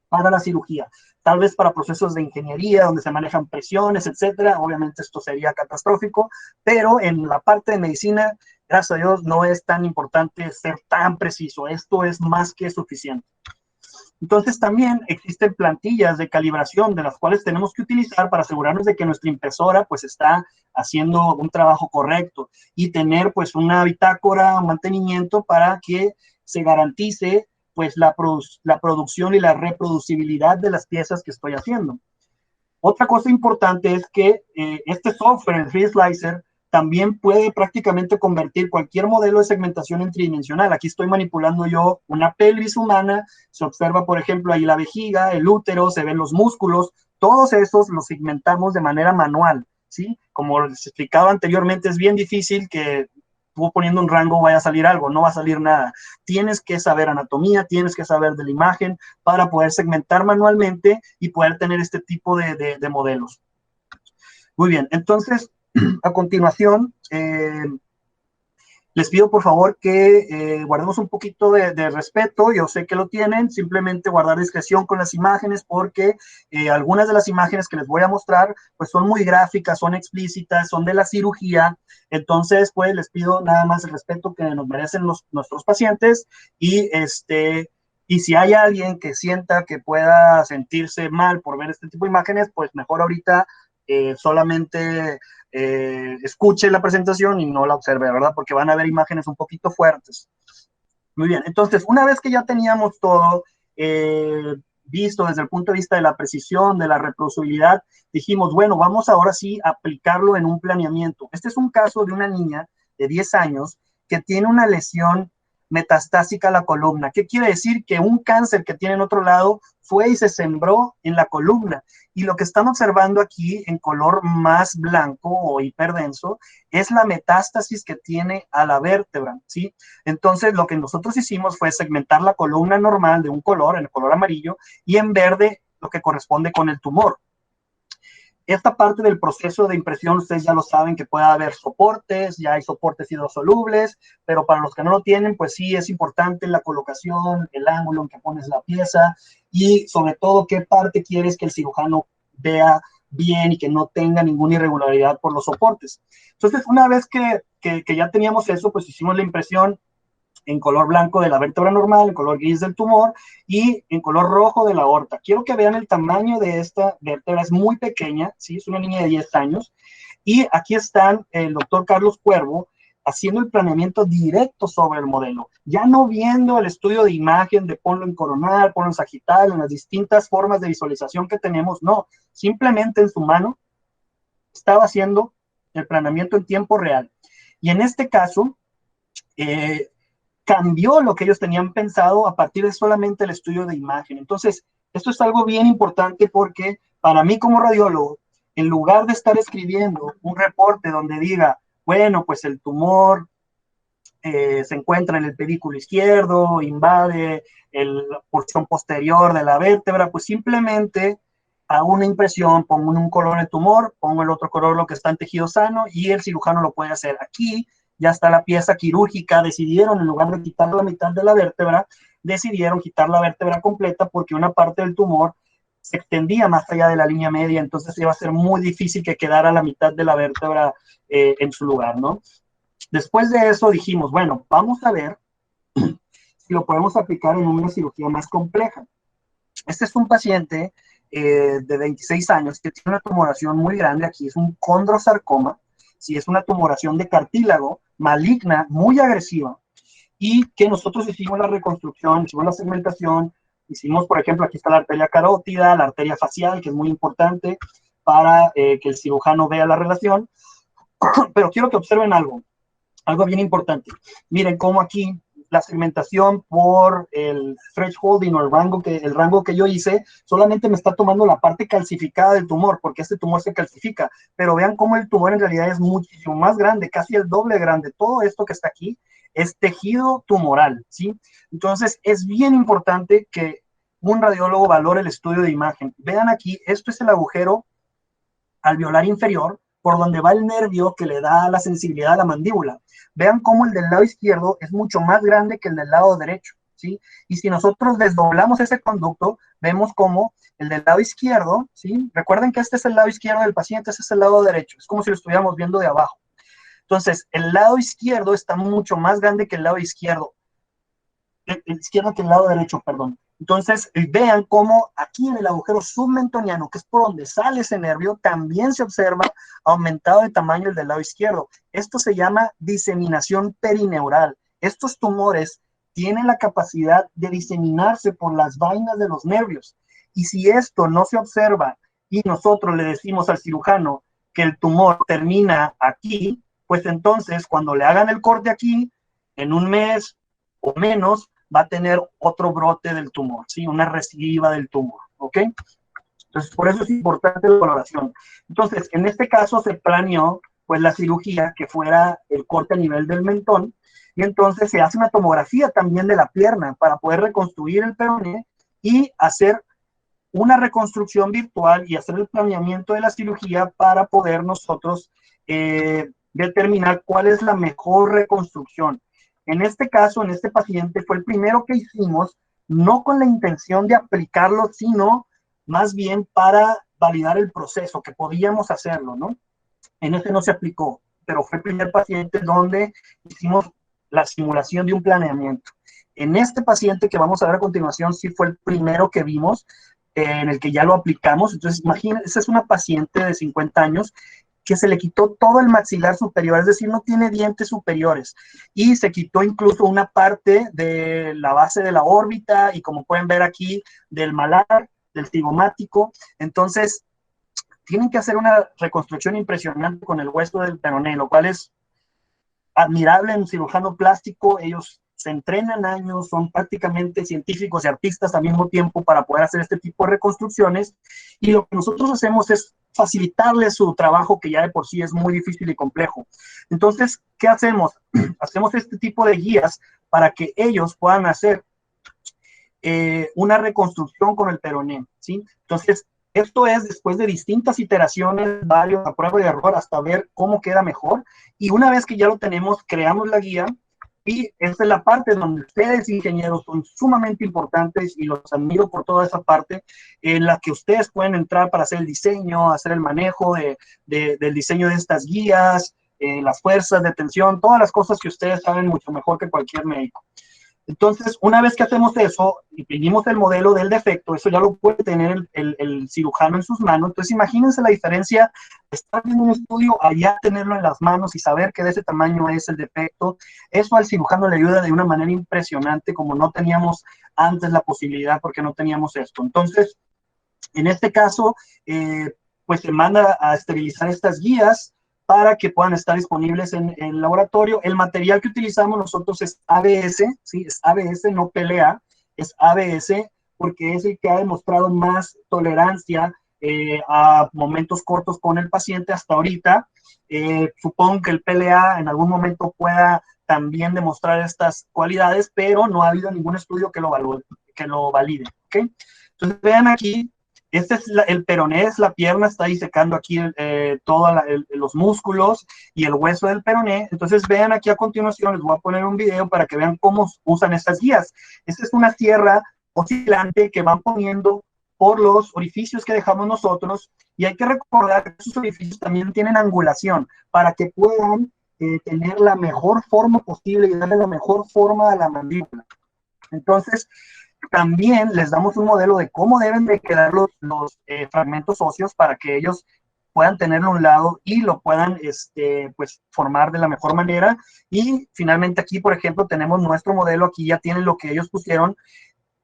para la cirugía. Tal vez para procesos de ingeniería donde se manejan presiones, etcétera. Obviamente esto sería catastrófico, pero en la parte de medicina, gracias a Dios, no es tan importante ser tan preciso. Esto es más que suficiente. Entonces también existen plantillas de calibración de las cuales tenemos que utilizar para asegurarnos de que nuestra impresora pues está haciendo un trabajo correcto y tener pues una bitácora, un mantenimiento para que se garantice pues la producción y la reproducibilidad de las piezas que estoy haciendo. Otra cosa importante es que este software, el 3D Slicer, también puede prácticamente convertir cualquier modelo de segmentación en tridimensional. Aquí estoy manipulando yo una pelvis humana, se observa, por ejemplo, ahí la vejiga, el útero, se ven los músculos, todos esos los segmentamos de manera manual, ¿sí? Como les explicaba anteriormente, es bien difícil que tú poniendo un rango vaya a salir algo, no va a salir nada. Tienes que saber anatomía, tienes que saber de la imagen para poder segmentar manualmente y poder tener este tipo de modelos. Muy bien, entonces, a continuación, les pido por favor que guardemos un poquito de respeto. Yo sé que lo tienen, simplemente guardar discreción con las imágenes porque algunas de las imágenes que les voy a mostrar pues son muy gráficas, son explícitas, son de la cirugía. Entonces, pues les pido nada más el respeto que nos merecen nuestros pacientes y si hay alguien que sienta que pueda sentirse mal por ver este tipo de imágenes, pues mejor ahorita solamente escuche la presentación y no la observe, ¿verdad? Porque van a ver imágenes un poquito fuertes. Muy bien, entonces, una vez que ya teníamos todo visto desde el punto de vista de la precisión, de la reproducibilidad, dijimos, bueno, vamos ahora sí a aplicarlo en un planeamiento. Este es un caso de una niña de 10 años que tiene una lesión metastásica a la columna. ¿Qué quiere decir? Que un cáncer que tiene en otro lado fue y se sembró en la columna. Y lo que están observando aquí en color más blanco o hiperdenso es la metástasis que tiene a la vértebra, ¿sí? Entonces, lo que nosotros hicimos fue segmentar la columna normal de un color, en el color amarillo, y en verde lo que corresponde con el tumor. Esta parte del proceso de impresión, ustedes ya lo saben que puede haber soportes, ya hay soportes hidrosolubles, pero para los que no lo tienen, pues sí es importante la colocación, el ángulo en que pones la pieza y sobre todo qué parte quieres que el cirujano vea bien y que no tenga ninguna irregularidad por los soportes. Entonces, una vez que ya teníamos eso, pues hicimos la impresión en color blanco de la vértebra normal, en color gris del tumor y en color rojo de la aorta. Quiero que vean el tamaño de esta vértebra, es muy pequeña, ¿sí? Es una niña de 10 años. Y aquí están el doctor Carlos Cuervo haciendo el planeamiento directo sobre el modelo, ya no viendo el estudio de imagen de ponlo en coronal, ponlo en sagital, en las distintas formas de visualización que tenemos, no, simplemente en su mano estaba haciendo el planeamiento en tiempo real. Y en este caso, cambió lo que ellos tenían pensado a partir de solamente el estudio de imagen. Entonces, esto es algo bien importante porque para mí como radiólogo, en lugar de estar escribiendo un reporte donde diga, bueno, pues el tumor se encuentra en el pedículo izquierdo, invade la porción posterior de la vértebra, pues simplemente hago una impresión, pongo un color el tumor, pongo el otro color lo que está en tejido sano y el cirujano lo puede hacer. Aquí ya está la pieza quirúrgica, decidieron en lugar de quitar la mitad de la vértebra, decidieron quitar la vértebra completa porque una parte del tumor se extendía más allá de la línea media, entonces iba a ser muy difícil que quedara la mitad de la vértebra en su lugar, ¿no? Después de eso dijimos, bueno, vamos a ver si lo podemos aplicar en una cirugía más compleja. Este es un paciente de 26 años que tiene una tumoración muy grande, aquí es un condrosarcoma, sí, es una tumoración de cartílago maligna, muy agresiva, y que nosotros hicimos la reconstrucción, hicimos la segmentación, hicimos, por ejemplo, aquí está la arteria carótida, la arteria facial, que es muy importante para que el cirujano vea la relación, pero quiero que observen algo bien importante. Miren cómo aquí la segmentación por el thresholding o el rango que yo hice, solamente me está tomando la parte calcificada del tumor, porque este tumor se calcifica, pero vean cómo el tumor en realidad es muchísimo más grande, casi el doble grande. Todo esto que está aquí es tejido tumoral, ¿sí? Entonces, es bien importante que un radiólogo valore el estudio de imagen. Vean aquí, esto es el agujero alveolar inferior, por donde va el nervio que le da la sensibilidad a la mandíbula. Vean cómo el del lado izquierdo es mucho más grande que el del lado derecho, ¿sí? Y si nosotros desdoblamos ese conducto, vemos cómo el del lado izquierdo, ¿sí? Recuerden que este es el lado izquierdo del paciente, este es el lado derecho, es como si lo estuviéramos viendo de abajo. Entonces, el lado izquierdo está mucho más grande que el lado izquierdo, el izquierdo que el lado derecho, perdón. Entonces, vean cómo aquí en el agujero submentoniano, que es por donde sale ese nervio, también se observa aumentado de tamaño el del lado izquierdo. Esto se llama diseminación perineural. Estos tumores tienen la capacidad de diseminarse por las vainas de los nervios. Y si esto no se observa y nosotros le decimos al cirujano que el tumor termina aquí, pues entonces cuando le hagan el corte aquí, en un mes o menos, va a tener otro brote del tumor, ¿sí? Una recidiva del tumor, ¿ok? Entonces, por eso es importante la valoración. Entonces, en este caso se planeó, pues, la cirugía que fuera el corte a nivel del mentón, y entonces se hace una tomografía también de la pierna para poder reconstruir el peroné y hacer una reconstrucción virtual y hacer el planeamiento de la cirugía para poder nosotros determinar cuál es la mejor reconstrucción. En este caso, en este paciente, fue el primero que hicimos, no con la intención de aplicarlo, sino más bien para validar el proceso, que podíamos hacerlo, ¿no? En este no se aplicó, pero fue el primer paciente donde hicimos la simulación de un planeamiento. En este paciente que vamos a ver a continuación, sí fue el primero que vimos, en el que ya lo aplicamos. Entonces, imagínense, esa es una paciente de 50 años que se le quitó todo el maxilar superior, es decir, no tiene dientes superiores, y se quitó incluso una parte de la base de la órbita, y como pueden ver aquí, del malar, del cigomático. Entonces, tienen que hacer una reconstrucción impresionante con el hueso del peroné, lo cual es admirable en un cirujano plástico. Ellos se entrenan años, son prácticamente científicos y artistas al mismo tiempo para poder hacer este tipo de reconstrucciones, y lo que nosotros hacemos es facilitarles su trabajo, que ya de por sí es muy difícil y complejo. Entonces, ¿qué hacemos? Hacemos este tipo de guías para que ellos puedan hacer una reconstrucción con el peroné, ¿sí? Entonces, esto es después de distintas iteraciones, varios a prueba y error, hasta ver cómo queda mejor. Y una vez que ya lo tenemos, creamos la guía, y esta es la parte donde ustedes, ingenieros, son sumamente importantes, y los admiro por toda esa parte en la que ustedes pueden entrar para hacer el diseño, hacer el manejo del diseño de estas guías, las fuerzas de tensión, todas las cosas que ustedes saben mucho mejor que cualquier médico. Entonces, una vez que hacemos eso, imprimimos el modelo del defecto, eso ya lo puede tener el cirujano en sus manos. Entonces, imagínense la diferencia de estar en un estudio, allá tenerlo en las manos y saber que de ese tamaño es el defecto. Eso al cirujano le ayuda de una manera impresionante, como no teníamos antes la posibilidad, porque no teníamos esto. Entonces, en este caso, pues se manda a esterilizar estas guías para que puedan estar disponibles en el laboratorio. El material que utilizamos nosotros es ABS, ¿sí? Es ABS, no PLA, es ABS, porque es el que ha demostrado más tolerancia a momentos cortos con el paciente hasta ahorita. Supongo que el PLA en algún momento pueda también demostrar estas cualidades, pero no ha habido ningún estudio que lo valide, ¿ok? Entonces, vean aquí, este es el peroné, es la pierna, está disecando aquí todos los músculos y el hueso del peroné. Entonces, vean aquí a continuación, les voy a poner un video para que vean cómo usan estas guías. Esta es una sierra oscilante que van poniendo por los orificios que dejamos nosotros, y hay que recordar que esos orificios también tienen angulación para que puedan tener la mejor forma posible y darle la mejor forma a la mandíbula. Entonces, también les damos un modelo de cómo deben de quedar los fragmentos óseos para que ellos puedan tenerlo a un lado y lo puedan pues, formar de la mejor manera. Y finalmente aquí, por ejemplo, tenemos nuestro modelo, aquí ya tienen lo que ellos pusieron.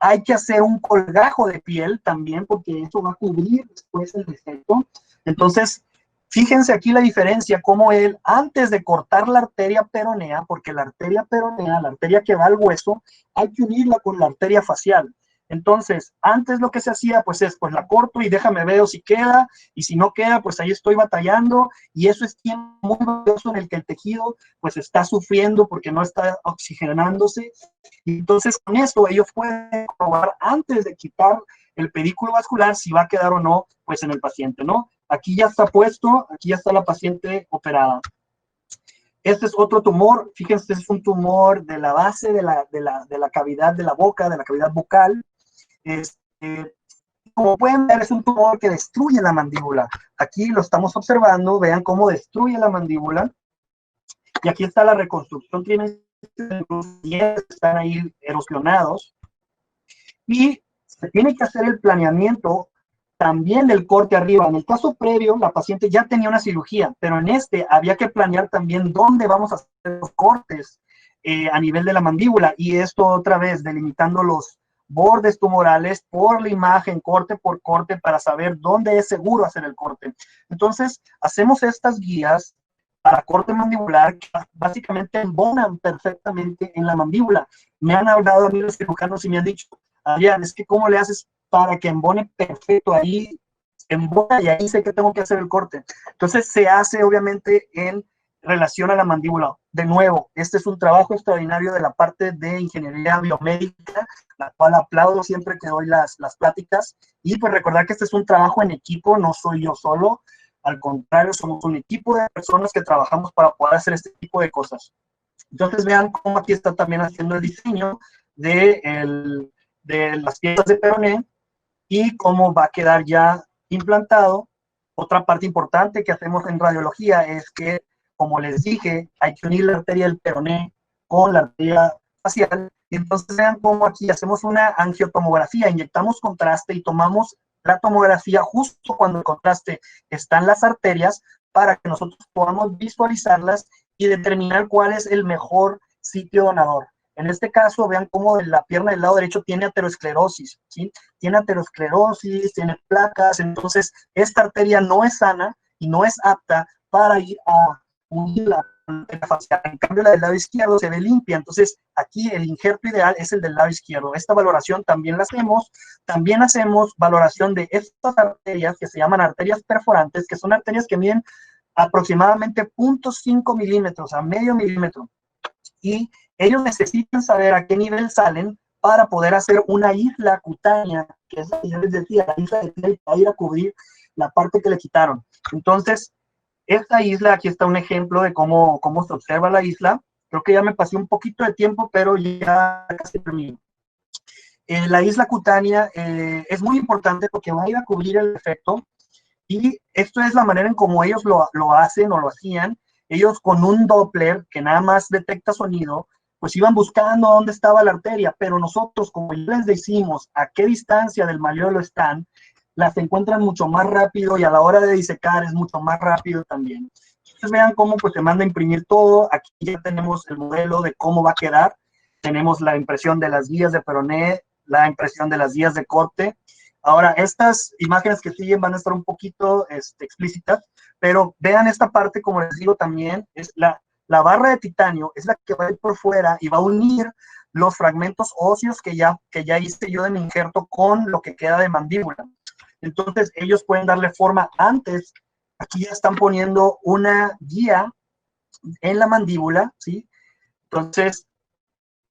Hay que hacer un colgajo de piel también, porque eso va a cubrir después el defecto. Entonces, fíjense aquí la diferencia, cómo él, antes de cortar la arteria peronea, porque la arteria peronea, la arteria que va al hueso, hay que unirla con la arteria facial. Entonces, antes lo que se hacía, pues es, pues la corto y déjame ver si queda, y si no queda, pues ahí estoy batallando, y eso es tiempo muy valioso en el que el tejido, pues está sufriendo porque no está oxigenándose. Y entonces, con esto, ellos pueden probar antes de quitar el pedículo vascular si va a quedar o no, pues en el paciente, ¿no? Aquí ya está puesto, aquí ya está la paciente operada. Este es otro tumor, fíjense, es un tumor de la base de la cavidad de la boca, de la cavidad bucal. Como pueden ver, es un tumor que destruye la mandíbula. Aquí lo estamos observando, vean cómo destruye la mandíbula. Y aquí está la reconstrucción trimestral, los dientes están ahí erosionados. Y se tiene que hacer el planeamiento también del corte arriba. En el caso previo, la paciente ya tenía una cirugía, pero en este había que planear también dónde vamos a hacer los cortes a nivel de la mandíbula, y esto otra vez delimitando los bordes tumorales por la imagen, corte por corte, para saber dónde es seguro hacer el corte. Entonces, hacemos estas guías para corte mandibular que básicamente embonan perfectamente en la mandíbula. Me han hablado a mí los cirujanos y me han dicho, Adrián, es que ¿cómo le haces para que embone perfecto ahí? Embona y ahí sé que tengo que hacer el corte. Entonces se hace obviamente en relación a la mandíbula. De nuevo, este es un trabajo extraordinario de la parte de ingeniería biomédica, la cual aplaudo siempre que doy las pláticas. Y pues recordar que este es un trabajo en equipo, no soy yo solo. Al contrario, somos un equipo de personas que trabajamos para poder hacer este tipo de cosas. Entonces vean cómo aquí está también haciendo el diseño de las piezas de peroné y cómo va a quedar ya implantado. Otra parte importante que hacemos en radiología es que, como les dije, hay que unir la arteria del peroné con la arteria facial. Y entonces vean cómo aquí hacemos una angiotomografía, inyectamos contraste y tomamos la tomografía justo cuando el contraste está en las arterias para que nosotros podamos visualizarlas y determinar cuál es el mejor sitio donador. En este caso, vean cómo la pierna del lado derecho tiene aterosclerosis, ¿sí? Tiene aterosclerosis, tiene placas, entonces esta arteria no es sana y no es apta para ir a unir la arteria facial. En cambio, la del lado izquierdo se ve limpia, entonces aquí el injerto ideal es el del lado izquierdo. Esta valoración también la hacemos. También hacemos valoración de estas arterias que se llaman arterias perforantes, que son arterias que miden aproximadamente 0.5 milímetros a medio milímetro. Y ellos necesitan saber a qué nivel salen para poder hacer una isla cutánea, que es la que yo les decía, la isla de piel, para ir a cubrir la parte que le quitaron. Entonces, esta isla, aquí está un ejemplo de cómo se observa la isla. Creo que ya me pasé un poquito de tiempo, pero ya casi termino. La isla cutánea es muy importante porque va a ir a cubrir el efecto, y esto es la manera en cómo ellos lo hacen o lo hacían. Ellos con un Doppler que nada más detecta sonido, pues iban buscando dónde estaba la arteria, pero nosotros, como ya les decimos a qué distancia del malleolo están, las encuentran mucho más rápido y a la hora de disecar es mucho más rápido también. Entonces vean cómo pues se manda a imprimir todo. Aquí ya tenemos el modelo de cómo va a quedar. Tenemos la impresión de las guías de peroné, la impresión de las guías de corte. Ahora, estas imágenes que siguen van a estar un poquito explícitas, pero vean esta parte, como les digo también, es la barra de titanio, es la que va a ir por fuera y va a unir los fragmentos óseos que ya hice yo de mi injerto con lo que queda de mandíbula. Entonces, ellos pueden darle forma antes. Aquí ya están poniendo una guía en la mandíbula, ¿sí? Entonces,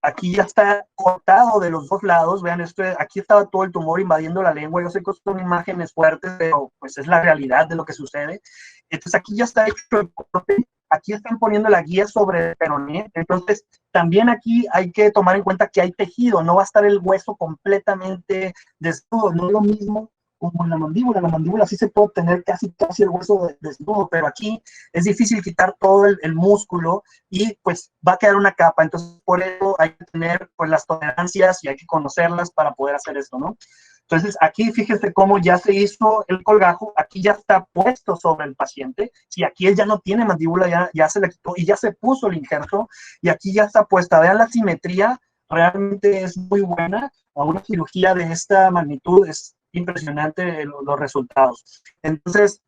aquí ya está cortado de los dos lados. Vean, aquí estaba todo el tumor invadiendo la lengua. Yo sé que son imágenes fuertes, pero pues es la realidad de lo que sucede. Entonces aquí ya está hecho el corte. Aquí están poniendo la guía sobre el peroné. Entonces también aquí hay que tomar en cuenta que hay tejido. No va a estar el hueso completamente desnudo. No es lo mismo como en la mandíbula. En la mandíbula sí se puede obtener casi el hueso desnudo, pero aquí es difícil quitar todo el músculo y pues va a quedar una capa. Entonces por eso hay que tener pues las tolerancias y hay que conocerlas para poder hacer esto, ¿no? Entonces aquí fíjense cómo ya se hizo el colgajo, aquí ya está puesto sobre el paciente. Si aquí él ya no tiene mandíbula, ya se le quitó y ya se puso el injerto y aquí ya está puesta. Vean la simetría, realmente es muy buena. A una cirugía de esta magnitud es impresionante los resultados. Entonces,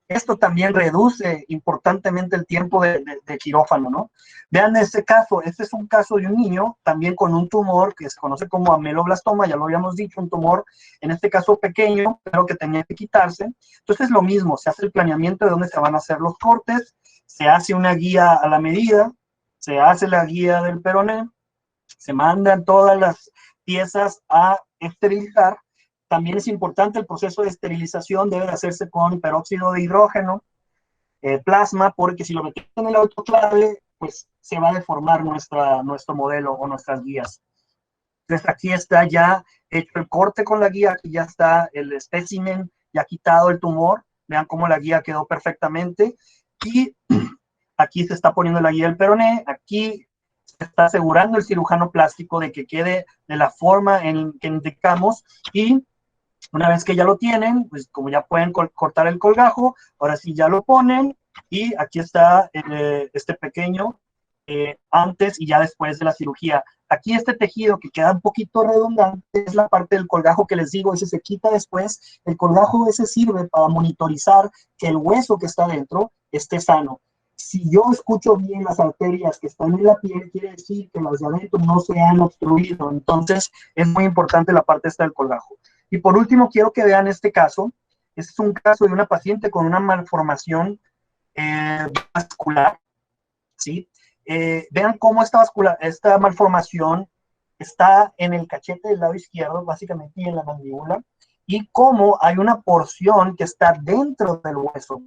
esto también reduce importantemente el tiempo de quirófano, ¿no? Vean este caso, este es un caso de un niño también con un tumor que se conoce como ameloblastoma, ya lo habíamos dicho, un tumor en este caso pequeño, pero que tenía que quitarse. Entonces lo mismo, se hace el planeamiento de dónde se van a hacer los cortes, se hace una guía a la medida, se hace la guía del peroné, se mandan todas las piezas a esterilizar. También es importante el proceso de esterilización, debe hacerse con peróxido de hidrógeno, plasma, porque si lo metemos en el autoclave, pues se va a deformar nuestro modelo o nuestras guías. Entonces aquí está ya hecho el corte con la guía, aquí ya está el espécimen, ya quitado el tumor, vean cómo la guía quedó perfectamente, y aquí se está poniendo la guía del peroné, aquí está asegurando el cirujano plástico de que quede de la forma en que indicamos, y una vez que ya lo tienen, pues como ya pueden cortar el colgajo, ahora sí ya lo ponen, y aquí está este pequeño antes y ya después de la cirugía. Aquí este tejido que queda un poquito redundante es la parte del colgajo que les digo, ese se quita después. El colgajo ese sirve para monitorizar que el hueso que está dentro esté sano. Si yo escucho bien las arterias que están en la piel, quiere decir que las de adentro no se han obstruido. Entonces, es muy importante la parte esta del colgajo. Y por último, quiero que vean este caso. Este es un caso de una paciente con una malformación vascular, ¿sí? Vean cómo esta malformación está en el cachete del lado izquierdo, básicamente, y en la mandíbula, y cómo hay una porción que está dentro del hueso.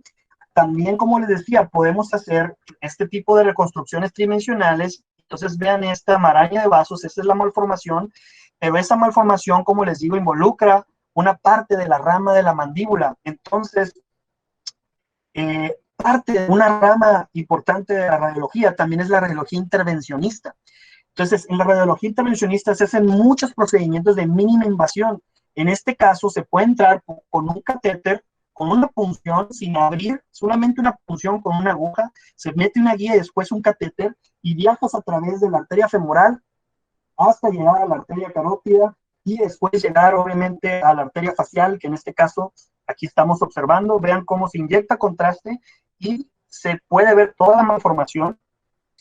También, como les decía, podemos hacer este tipo de reconstrucciones tridimensionales. Entonces, vean esta maraña de vasos, esta es la malformación, pero esa malformación, como les digo, involucra una parte de la rama de la mandíbula. Entonces, parte de una rama importante de la radiología también es la radiología intervencionista. Entonces, en la radiología intervencionista se hacen muchos procedimientos de mínima invasión. En este caso, se puede entrar con un catéter, con una punción, sin abrir, solamente una punción con una aguja, se mete una guía y después un catéter, y viajas a través de la arteria femoral hasta llegar a la arteria carótida, y después llegar, obviamente, a la arteria facial, que en este caso, aquí estamos observando. Vean cómo se inyecta contraste, y se puede ver toda la malformación.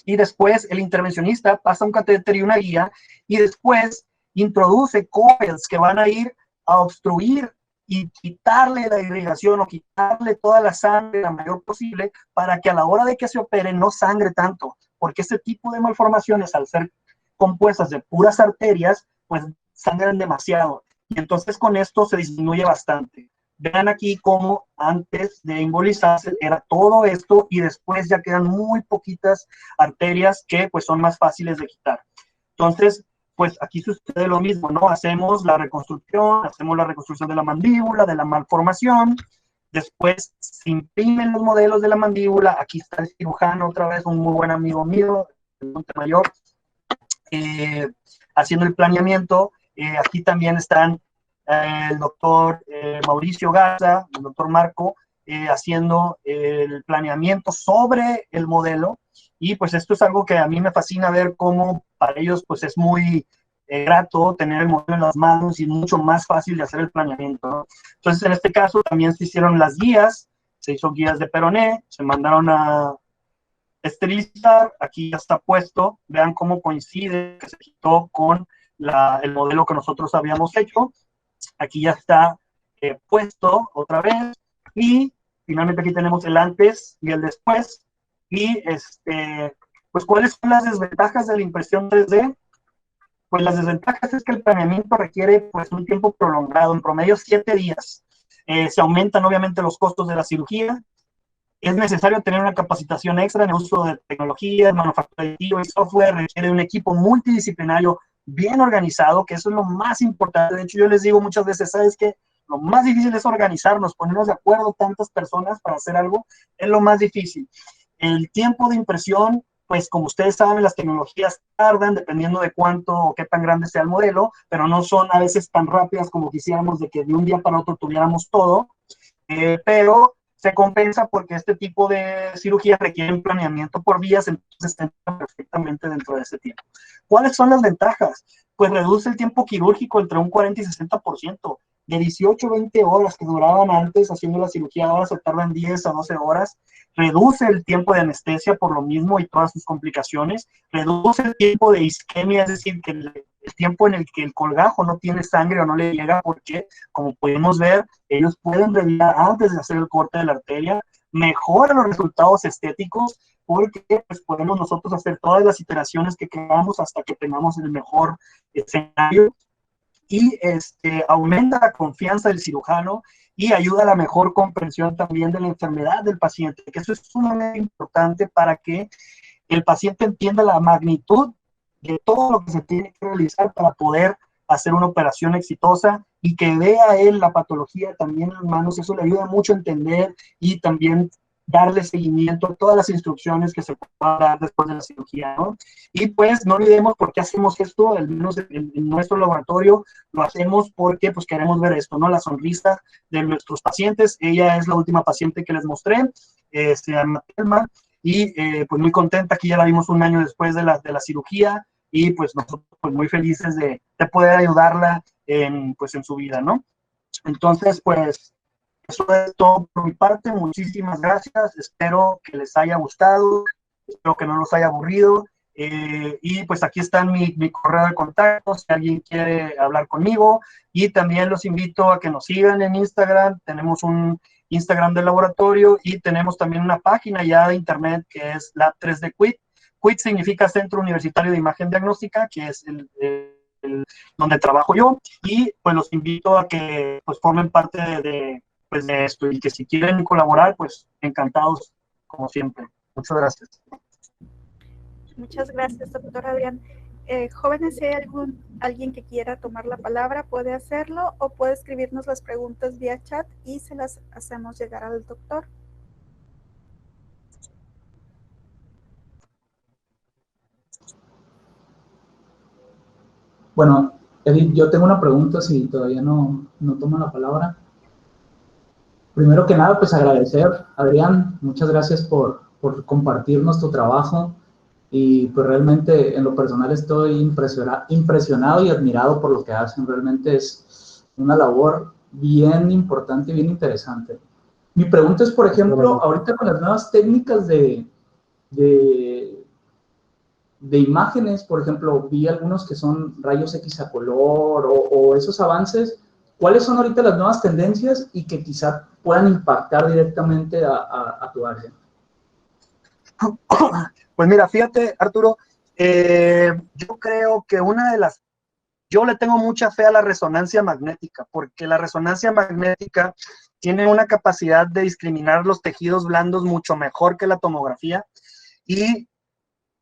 Y después el intervencionista pasa un catéter y una guía, y después introduce coils que van a ir a obstruir y quitarle la irrigación o quitarle toda la sangre la mayor posible, para que a la hora de que se opere no sangre tanto, porque este tipo de malformaciones, al ser compuestas de puras arterias, pues sangran demasiado, y entonces con esto se disminuye bastante. Vean aquí cómo antes de embolizarse era todo esto, y después ya quedan muy poquitas arterias que pues son más fáciles de quitar. Entonces, pues aquí sucede lo mismo, ¿no? Hacemos la reconstrucción de la mandíbula, de la malformación, después se imprimen los modelos de la mandíbula. Aquí está el cirujano otra vez, un muy buen amigo mío, de Montemayor, haciendo el planeamiento. Aquí también están el doctor Mauricio Garza, el doctor Marco, haciendo el planeamiento sobre el modelo. Y pues esto es algo que a mí me fascina ver cómo para ellos pues es muy grato tener el modelo en las manos y mucho más fácil de hacer el planeamiento, ¿no? Entonces, en este caso también se hicieron las guías, se hizo guías de peroné, se mandaron a esterilizar. Aquí ya está puesto, vean cómo coincide que se quitó con el modelo que nosotros habíamos hecho. Aquí ya está puesto otra vez, y finalmente aquí tenemos el antes y el después. Y pues, ¿cuáles son las desventajas de la impresión 3D? Pues las desventajas es que el planeamiento requiere pues un tiempo prolongado, en promedio 7 días. Se aumentan obviamente los costos de la cirugía. Es necesario tener una capacitación extra en el uso de tecnología, manufactura aditiva y software. Requiere un equipo multidisciplinario bien organizado, que eso es lo más importante. De hecho, yo les digo muchas veces, ¿sabes qué? Lo más difícil es organizarnos, ponernos de acuerdo tantas personas para hacer algo, es lo más difícil. El tiempo de impresión, pues como ustedes saben, las tecnologías tardan dependiendo de cuánto o qué tan grande sea el modelo, pero no son a veces tan rápidas como quisiéramos, de que de un día para otro tuviéramos todo, pero se compensa porque este tipo de cirugías requieren planeamiento por días, entonces entra perfectamente dentro de ese tiempo. ¿Cuáles son las ventajas? Pues reduce el tiempo quirúrgico entre un 40 y 60%. De 18 a 20 horas que duraban antes haciendo la cirugía, ahora se tardan 10 a 12 horas. Reduce el tiempo de anestesia por lo mismo y todas sus complicaciones. Reduce el tiempo de isquemia, es decir, que el tiempo en el que el colgajo no tiene sangre o no le llega, porque, como podemos ver, ellos pueden revisar antes de hacer el corte de la arteria. Mejora los resultados estéticos, porque pues, podemos nosotros hacer todas las iteraciones que queramos hasta que tengamos el mejor escenario. Y aumenta la confianza del cirujano y ayuda a la mejor comprensión también de la enfermedad del paciente, que eso es sumamente importante para que el paciente entienda la magnitud de todo lo que se tiene que realizar para poder hacer una operación exitosa, y que vea él la patología también en las manos. Eso le ayuda mucho a entender y también darle seguimiento a todas las instrucciones que se puedan dar después de la cirugía, ¿no? Y pues no olvidemos por qué hacemos esto, al menos en nuestro laboratorio lo hacemos porque pues queremos ver esto, ¿no? La sonrisa de nuestros pacientes. Ella es la última paciente que les mostré, se llama Telma, y pues muy contenta, aquí ya la vimos un año después de la cirugía, y pues nosotros pues muy felices de poder ayudarla pues en su vida, ¿no? Entonces, pues, eso es todo por mi parte. Muchísimas gracias. Espero que les haya gustado. Espero que no los haya aburrido. Y pues aquí está mi correo de contacto si alguien quiere hablar conmigo. Y también los invito a que nos sigan en Instagram. Tenemos un Instagram del laboratorio y tenemos también una página ya de internet que es Lab 3D Quit. Quit significa Centro Universitario de Imagen Diagnóstica, que es donde trabajo yo, y pues los invito a que pues formen parte pues, de esto, y que si quieren colaborar, pues encantados, como siempre. Muchas gracias. Muchas gracias, doctor Adrián. Jóvenes, si hay alguien que quiera tomar la palabra, puede hacerlo o puede escribirnos las preguntas vía chat y se las hacemos llegar al doctor. Bueno, Edith, yo tengo una pregunta si todavía no toman la palabra. Primero que nada, pues agradecer, Adrián, muchas gracias por compartirnos tu trabajo, y pues realmente en lo personal estoy impresionado y admirado por lo que hacen. Realmente es una labor bien importante y bien interesante. Mi pregunta es, por ejemplo, ahorita con las nuevas técnicas de imágenes, por ejemplo, vi algunos que son rayos X a color o esos avances. ¿Cuáles son ahorita las nuevas tendencias y que quizá puedan impactar directamente a tu área? Pues mira, fíjate, Arturo, yo creo que yo le tengo mucha fe a la resonancia magnética, porque la resonancia magnética tiene una capacidad de discriminar los tejidos blandos mucho mejor que la tomografía, y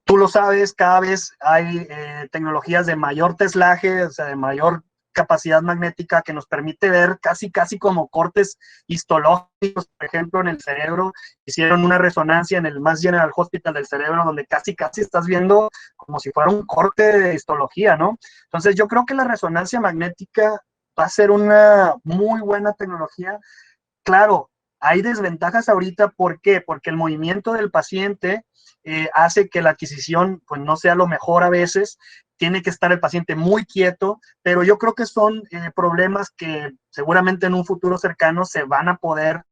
tú lo sabes, cada vez hay tecnologías de mayor teslaje, o sea, de mayor capacidad magnética, que nos permite ver casi como cortes histológicos. Por ejemplo, en el cerebro hicieron una resonancia en el Mass General Hospital del cerebro, donde casi estás viendo como si fuera un corte de histología, ¿no? Entonces yo creo que la resonancia magnética va a ser una muy buena tecnología. Claro, hay desventajas ahorita. ¿Por qué? Porque el movimiento del paciente hace que la adquisición pues no sea lo mejor a veces. Tiene que estar el paciente muy quieto, pero yo creo que son problemas que seguramente en un futuro cercano se van a poder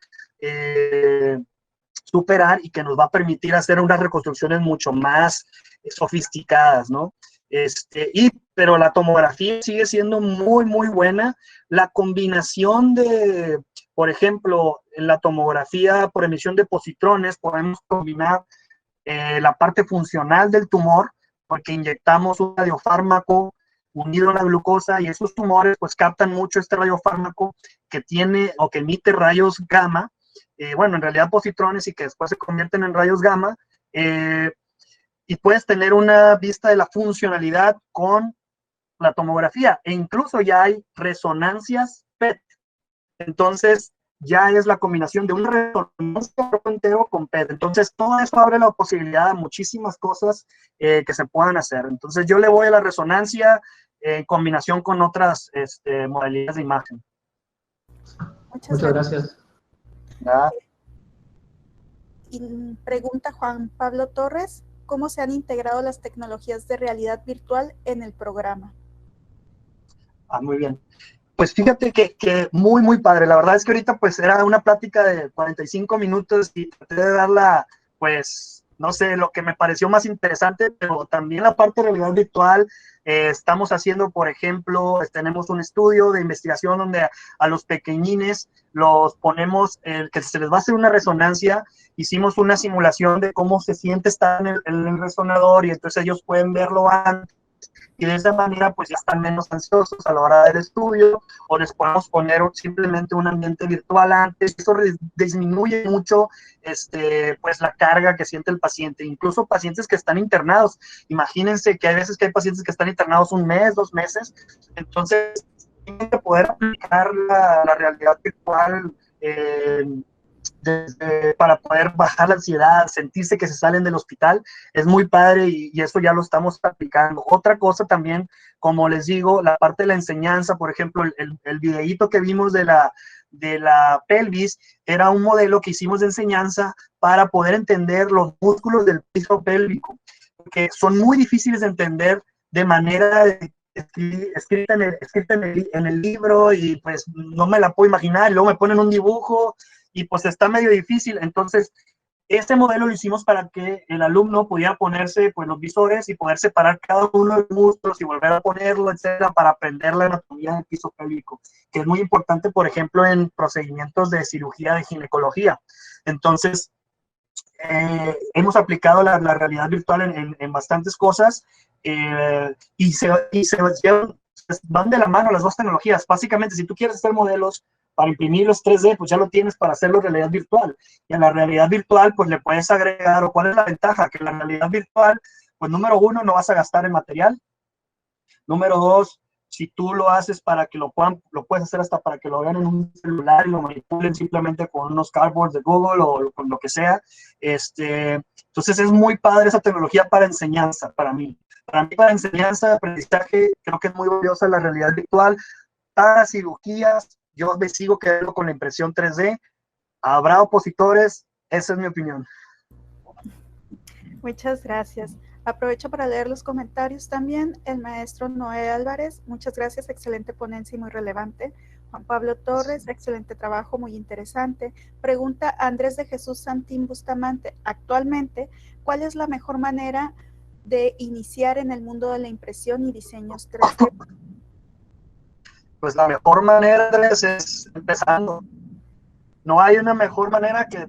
superar, y que nos va a permitir hacer unas reconstrucciones mucho más sofisticadas, ¿no? Pero la tomografía sigue siendo muy buena. La combinación de, por ejemplo, en la tomografía por emisión de positrones, podemos combinar la parte funcional del tumor, porque inyectamos un radiofármaco unido a la glucosa, y esos tumores pues captan mucho este radiofármaco que tiene o que emite rayos gamma, bueno, en realidad positrones, y que después se convierten en rayos gamma, y puedes tener una vista de la funcionalidad con la tomografía, e incluso ya hay resonancias PET. Entonces ya es la combinación de una resonancia entero con PET. Entonces todo eso abre la posibilidad a muchísimas cosas que se puedan hacer. Entonces yo le voy a la resonancia en combinación con otras modalidades de imagen. Muchas gracias. Y pregunta Juan Pablo Torres, ¿cómo se han integrado las tecnologías de realidad virtual en el programa? Muy bien. Pues fíjate que muy padre. La verdad es que ahorita pues era una plática de 45 minutos y traté de darla, pues, no sé, lo que me pareció más interesante, pero también la parte de realidad virtual. Estamos haciendo, por ejemplo, tenemos un estudio de investigación donde a los pequeñines los ponemos, que se les va a hacer una resonancia. Hicimos una simulación de cómo se siente estar en el resonador, y entonces ellos pueden verlo antes, y de esa manera pues ya están menos ansiosos a la hora del estudio, o les podemos poner simplemente un ambiente virtual antes. Eso disminuye mucho pues la carga que siente el paciente, incluso pacientes que están internados. Imagínense que hay veces que hay pacientes que están internados 1 mes, 2 meses, entonces tienen que poder aplicar la realidad virtual para poder bajar la ansiedad, sentirse que se salen del hospital, es muy padre y eso ya lo estamos aplicando. Otra cosa también, como les digo, la parte de la enseñanza, por ejemplo, el videíto que vimos de la pelvis era un modelo que hicimos de enseñanza para poder entender los músculos del piso pélvico, que son muy difíciles de entender de manera escrita en el libro, y pues no me la puedo imaginar, y luego me ponen un dibujo y pues está medio difícil. Entonces este modelo lo hicimos para que el alumno pudiera ponerse pues los visores y poder separar cada uno de los músculos y volver a ponerlo, etcétera, para aprender la anatomía del piso pélvico, que es muy importante, por ejemplo, en procedimientos de cirugía de ginecología. Entonces, hemos aplicado la realidad virtual en bastantes cosas, y se van de la mano las dos tecnologías. Básicamente, si tú quieres hacer modelos para imprimirlos 3D, pues ya lo tienes para hacerlo en realidad virtual. Y en la realidad virtual, pues le puedes agregar, o cuál es la ventaja, que en la realidad virtual, pues número uno, no vas a gastar en material. Número dos, si tú lo haces para que lo puedes hacer hasta para que lo vean en un celular y lo manipulen simplemente con unos cardboards de Google o con lo que sea. Entonces es muy padre esa tecnología para enseñanza, para mí. Para mí, para enseñanza, aprendizaje, creo que es muy valiosa la realidad virtual. Para cirugías, yo me sigo quedando con la impresión 3D. Habrá opositores, esa es mi opinión. Muchas gracias. Aprovecho para leer los comentarios también. El maestro Noé Álvarez, muchas gracias, excelente ponencia y muy relevante. Juan Pablo Torres, excelente trabajo, muy interesante. Pregunta Andrés de Jesús Santín Bustamante, actualmente, ¿cuál es la mejor manera de iniciar en el mundo de la impresión y diseños 3D? Pues la mejor manera es empezando. No hay una mejor manera que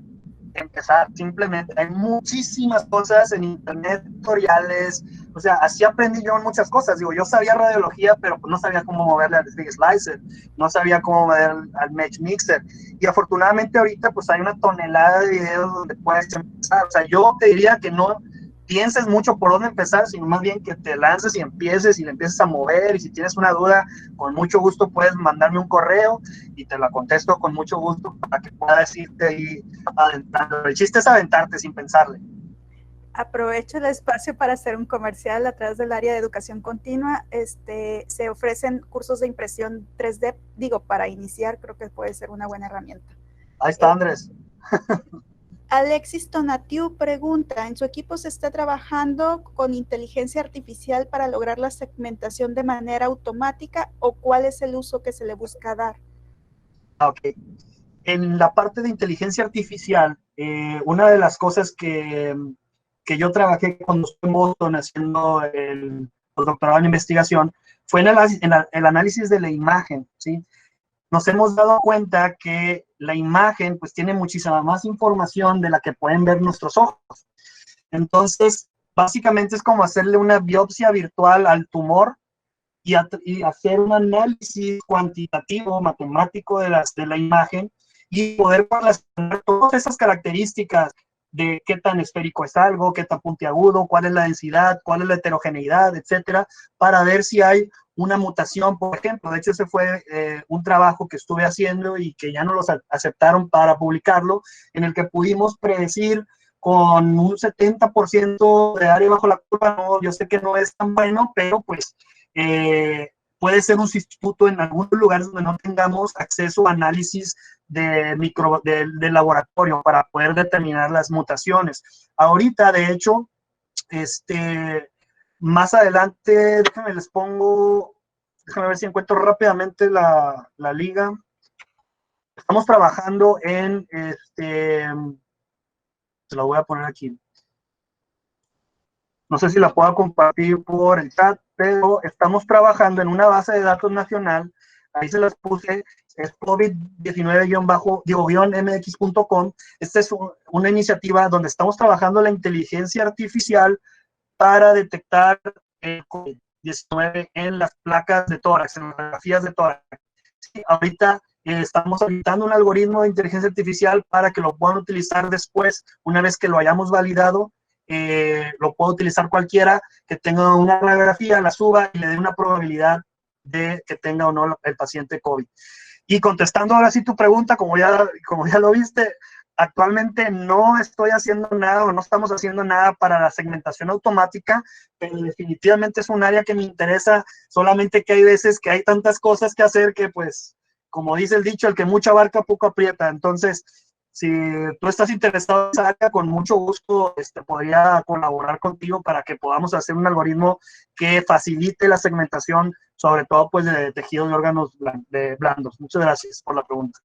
empezar, simplemente. Hay muchísimas cosas en internet, tutoriales, o sea, así aprendí yo muchas cosas. Digo, yo sabía radiología, pero pues no sabía cómo moverle al Big Slicer, no sabía cómo mover al Mesh Mixer, y afortunadamente ahorita pues hay una tonelada de videos donde puedes empezar. O sea, yo te diría que no pienses mucho por dónde empezar, sino más bien que te lances y empieces y le empieces a mover, y si tienes una duda, con mucho gusto puedes mandarme un correo y te la contesto con mucho gusto para que puedas irte ahí adentrando. El chiste es aventarte sin pensarle. Aprovecho el espacio para hacer un comercial a través del área de educación continua. Se ofrecen cursos de impresión 3D, digo, para iniciar, creo que puede ser una buena herramienta. Ahí está, Andrés. Alexis Tonatiu pregunta, ¿en su equipo se está trabajando con inteligencia artificial para lograr la segmentación de manera automática, o cuál es el uso que se le busca dar? Ok. En la parte de inteligencia artificial, una de las cosas que yo trabajé cuando estuve en Boston haciendo el doctorado en investigación fue en el análisis de la imagen, ¿sí? Nos hemos dado cuenta que la imagen pues tiene muchísima más información de la que pueden ver nuestros ojos. Entonces, básicamente es como hacerle una biopsia virtual al tumor y hacer un análisis cuantitativo, matemático de la imagen, y poder relacionar todas esas características de qué tan esférico es algo, qué tan puntiagudo, cuál es la densidad, cuál es la heterogeneidad, etcétera, para ver si hay una mutación, por ejemplo. De hecho, ese fue un trabajo que estuve haciendo y que ya no los aceptaron para publicarlo, en el que pudimos predecir con un 70% de área bajo la curva. No, yo sé que no es tan bueno, pero pues puede ser un sustituto en algunos lugares donde no tengamos acceso a análisis de laboratorio para poder determinar las mutaciones. Ahorita, de hecho, más adelante, déjame ver si encuentro rápidamente la liga. Estamos trabajando en, se la voy a poner aquí. No sé si la puedo compartir por el chat, pero estamos trabajando en una base de datos nacional. Ahí se las puse, es covid-mx.com. Esta es una iniciativa donde estamos trabajando la inteligencia artificial para detectar el COVID-19 en las placas de tórax, en las radiografías de tórax. Sí, ahorita estamos habilitando un algoritmo de inteligencia artificial para que lo puedan utilizar después, una vez que lo hayamos validado. Lo puede utilizar cualquiera que tenga una radiografía, la suba y le dé una probabilidad de que tenga o no el paciente COVID. Y contestando ahora sí tu pregunta, como ya lo viste, actualmente no estoy haciendo nada o no estamos haciendo nada para la segmentación automática, pero definitivamente es un área que me interesa, solamente que hay veces que hay tantas cosas que hacer que, pues, como dice el dicho, el que mucho abarca poco aprieta. Entonces, si tú estás interesado en esa área, con mucho gusto podría colaborar contigo para que podamos hacer un algoritmo que facilite la segmentación, sobre todo pues de tejidos de órganos blandos. Muchas gracias por la pregunta.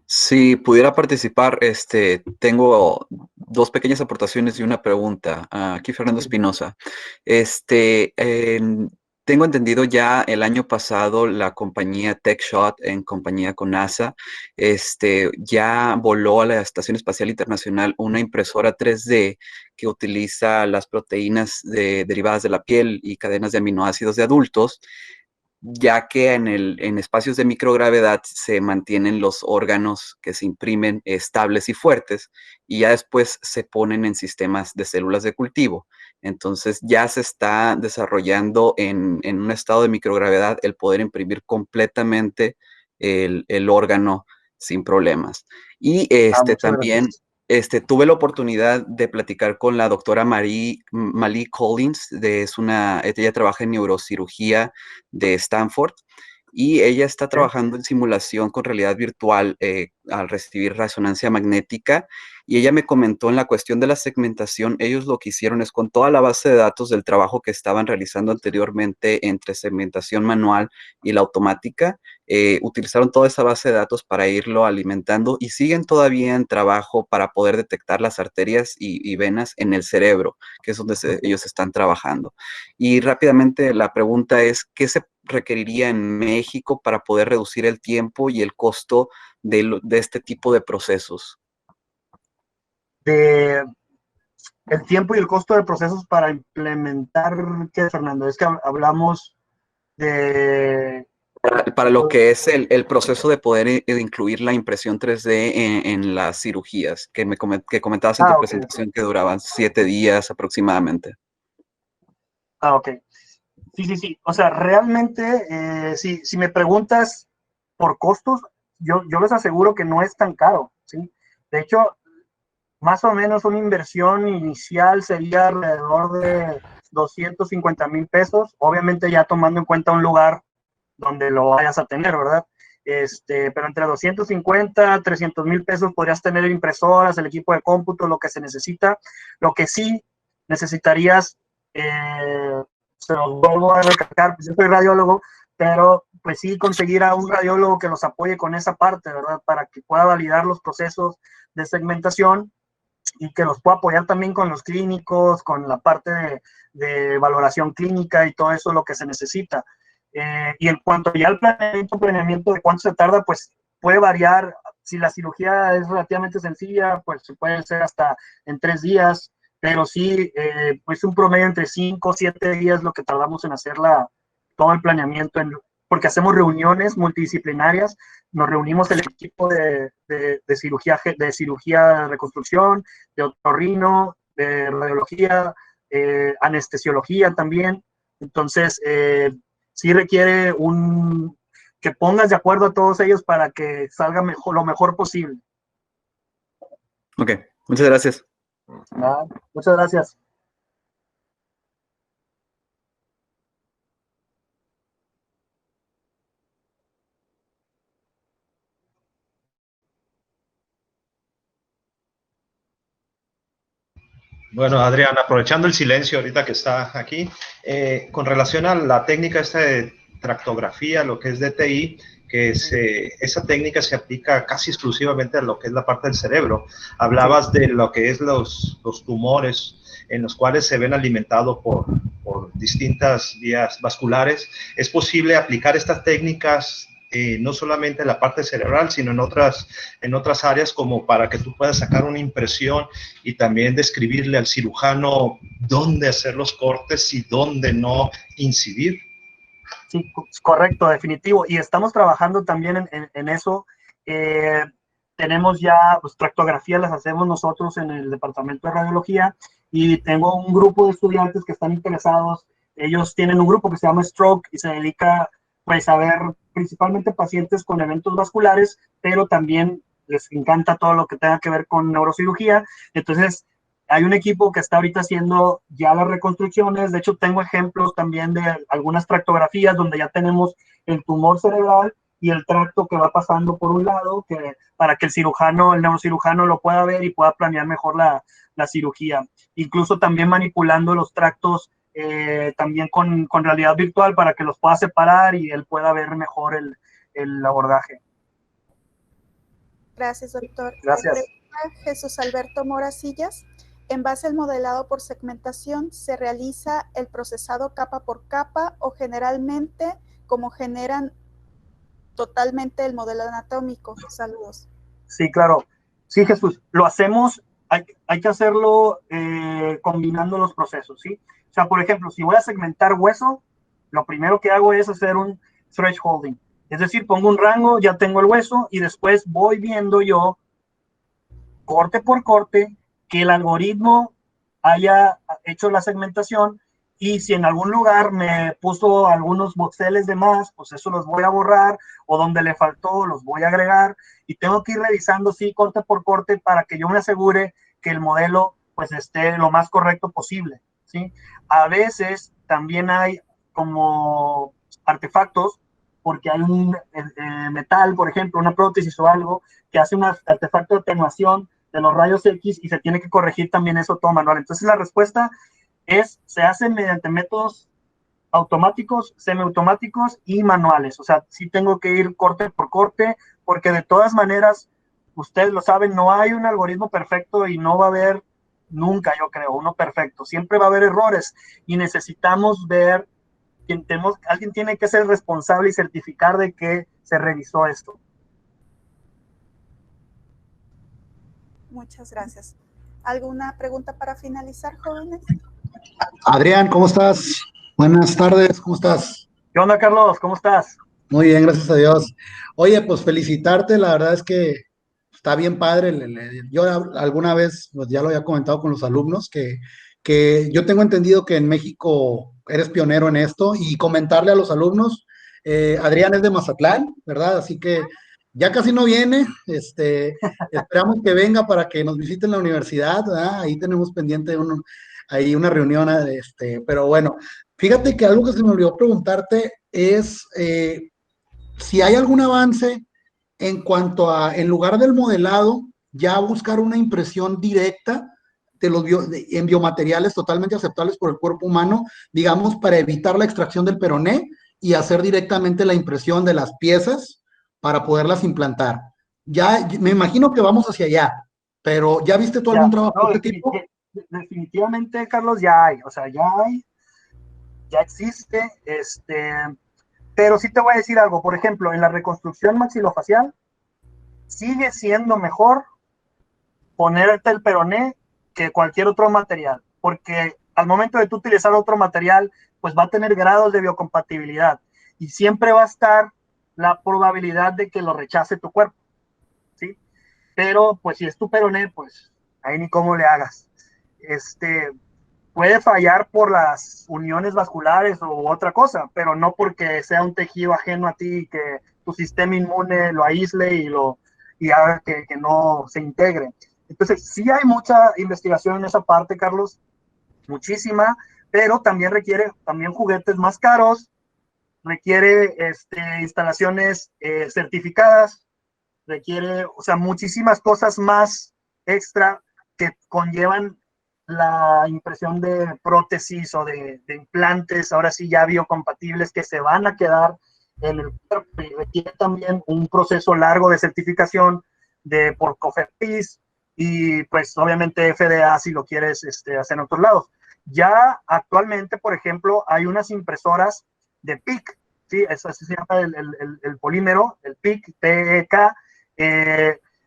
Si pudiera participar, tengo dos pequeñas aportaciones y una pregunta. Aquí Fernando Espinosa. Tengo entendido ya el año pasado la compañía TechShot, en compañía con NASA, ya voló a la Estación Espacial Internacional una impresora 3D que utiliza las proteínas derivadas de la piel y cadenas de aminoácidos de adultos, ya que en espacios de microgravedad se mantienen los órganos que se imprimen estables y fuertes, y ya después se ponen en sistemas de células de cultivo. Entonces ya se está desarrollando en un estado de microgravedad el poder imprimir completamente el órgano sin problemas. Y también Gracias. tuve la oportunidad de platicar con la doctora Mallie Collins, ella trabaja en neurocirugía de Stanford, y ella está trabajando en simulación con realidad virtual al recibir resonancia magnética, y ella me comentó en la cuestión de la segmentación, ellos lo que hicieron es con toda la base de datos del trabajo que estaban realizando anteriormente entre segmentación manual y la automática, utilizaron toda esa base de datos para irlo alimentando, y siguen todavía en trabajo para poder detectar las arterias y venas en el cerebro, que es donde ellos están trabajando. Y rápidamente la pregunta es, ¿qué se requeriría en México para poder reducir el tiempo y el costo de este tipo de procesos? El tiempo y el costo de procesos para implementar, ¿qué, Fernando? Es que hablamos de... Para lo que es el proceso de poder incluir la impresión 3D en las cirugías, que comentabas en tu presentación, que duraban 7 días aproximadamente. Ok. Sí. O sea, realmente, si me preguntas por costos, yo les aseguro que no es tan caro, ¿sí? De hecho, más o menos una inversión inicial sería alrededor de 250,000 pesos, obviamente ya tomando en cuenta un lugar donde lo vayas a tener, ¿verdad? Pero entre 250, 300,000 pesos podrías tener impresoras, el equipo de cómputo, lo que se necesita. Lo que sí necesitarías, se los vuelvo a recalcar, pues yo soy radiólogo, pero pues sí conseguir a un radiólogo que los apoye con esa parte, ¿verdad? Para que pueda validar los procesos de segmentación y que los pueda apoyar también con los clínicos, con la parte de valoración clínica y todo eso lo que se necesita. Y en cuanto ya al planeamiento de cuánto se tarda, pues puede variar. Si la cirugía es relativamente sencilla, pues se puede hacer hasta en 3 días, pero sí, pues un promedio entre 5 o 7 días lo que tardamos en hacer todo el planeamiento, porque hacemos reuniones multidisciplinarias, nos reunimos el equipo de cirugía de reconstrucción, de otorrino, de radiología, anestesiología también. Entonces, sí requiere que pongas de acuerdo a todos ellos para que salga lo mejor posible. Ok, muchas gracias. Muchas gracias. Bueno, Adrián, aprovechando el silencio ahorita que está aquí, con relación a la técnica esta de tractografía, lo que es DTI, esa técnica se aplica casi exclusivamente a lo que es la parte del cerebro. Hablabas de lo que es los tumores en los cuales se ven alimentados por distintas vías vasculares. ¿Es posible aplicar estas técnicas no solamente en la parte cerebral, sino en otras áreas, como para que tú puedas sacar una impresión y también describirle al cirujano dónde hacer los cortes y dónde no incidir? Sí, correcto, definitivo. Y estamos trabajando también en eso. Tenemos ya, pues, tractografía las hacemos nosotros en el departamento de radiología, y tengo un grupo de estudiantes que están interesados. Ellos tienen un grupo que se llama Stroke y se dedica pues a ver principalmente pacientes con eventos vasculares, pero también les encanta todo lo que tenga que ver con neurocirugía. Entonces, hay un equipo que está ahorita haciendo ya las reconstrucciones. De hecho, tengo ejemplos también de algunas tractografías donde ya tenemos el tumor cerebral y el tracto que va pasando por un lado, para que el cirujano, el neurocirujano lo pueda ver y pueda planear mejor la cirugía. Incluso también manipulando los tractos también con realidad virtual para que los pueda separar y él pueda ver mejor el abordaje. Gracias, doctor. Gracias. Jesús Alberto Mora Sillas. En base al modelado por segmentación, ¿se realiza el procesado capa por capa o generalmente como generan totalmente el modelo anatómico? Saludos. Sí, claro. Sí, Jesús, lo hacemos, hay que hacerlo combinando los procesos, ¿sí? O sea, por ejemplo, si voy a segmentar hueso, lo primero que hago es hacer un thresholding. Es decir, pongo un rango, ya tengo el hueso y después voy viendo yo, corte por corte, que el algoritmo haya hecho la segmentación y si en algún lugar me puso algunos voxeles de más, pues eso los voy a borrar o donde le faltó los voy a agregar y tengo que ir revisando, sí, corte por corte para que yo me asegure que el modelo pues esté lo más correcto posible, ¿sí? A veces también hay como artefactos porque hay un metal, por ejemplo, una prótesis o algo que hace un artefacto de atenuación de los rayos X y se tiene que corregir también eso todo manual. Entonces la respuesta se hace mediante métodos automáticos, semiautomáticos y manuales. O sea, sí tengo que ir corte por corte, porque de todas maneras, ustedes lo saben, no hay un algoritmo perfecto y no va a haber nunca, yo creo, uno perfecto. Siempre va a haber errores y necesitamos ver, alguien tiene que ser responsable y certificar de que se revisó esto. Muchas gracias. ¿Alguna pregunta para finalizar, jóvenes? Adrián, ¿cómo estás? Buenas tardes, ¿cómo estás? ¿Qué onda, Carlos? ¿Cómo estás? Muy bien, gracias a Dios. Oye, pues felicitarte, la verdad es que está bien padre. Yo alguna vez, pues ya lo había comentado con los alumnos, que yo tengo entendido que en México eres pionero en esto y comentarle a los alumnos, Adrián es de Mazatlán, ¿verdad? Así que ya casi no viene, esperamos que venga para que nos visite en la universidad, ¿verdad? Ahí tenemos pendiente ahí una reunión, pero bueno, fíjate que algo que se me olvidó preguntarte es si hay algún avance en cuanto a, en lugar del modelado, ya buscar una impresión directa en biomateriales totalmente aceptables por el cuerpo humano, digamos, para evitar la extracción del peroné y hacer directamente la impresión de las piezas para poderlas implantar. Ya me imagino que vamos hacia allá, pero ¿ya viste tú algún trabajo de este tipo? Definitivamente, Carlos, ya hay, o sea, ya existe, pero sí te voy a decir algo, por ejemplo, en la reconstrucción maxilofacial, sigue siendo mejor ponerte el peroné que cualquier otro material, porque al momento de tú utilizar otro material, pues va a tener grados de biocompatibilidad y siempre va a estar la probabilidad de que lo rechace tu cuerpo, ¿sí? Pero, pues si es tu peroné, pues ahí ni cómo le hagas. Puede fallar por las uniones vasculares u otra cosa, pero no porque sea un tejido ajeno a ti y que tu sistema inmune lo aísle y haga que no se integre. Entonces, sí hay mucha investigación en esa parte, Carlos, muchísima, pero también requiere también juguetes más caros, requiere instalaciones certificadas, requiere, o sea, muchísimas cosas más extra que conllevan la impresión de prótesis o de implantes, ahora sí ya biocompatibles que se van a quedar en el cuerpo y requiere también un proceso largo de certificación por COFEPRIS y pues obviamente FDA si lo quieres hacer en otros lados. Ya actualmente, por ejemplo, hay unas impresoras de PIC, ¿sí? Eso se llama el polímero, el PIC, PEK.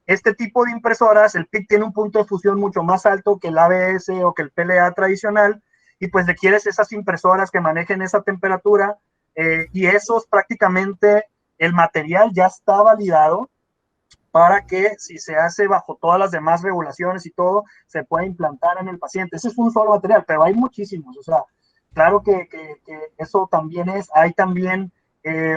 Este tipo de impresoras, el PIC tiene un punto de fusión mucho más alto que el ABS o que el PLA tradicional, y pues requieres esas impresoras que manejen esa temperatura, y esos prácticamente, el material ya está validado para que si se hace bajo todas las demás regulaciones y todo, se pueda implantar en el paciente. Ese es un solo material, pero hay muchísimos, o sea, claro que eso también hay también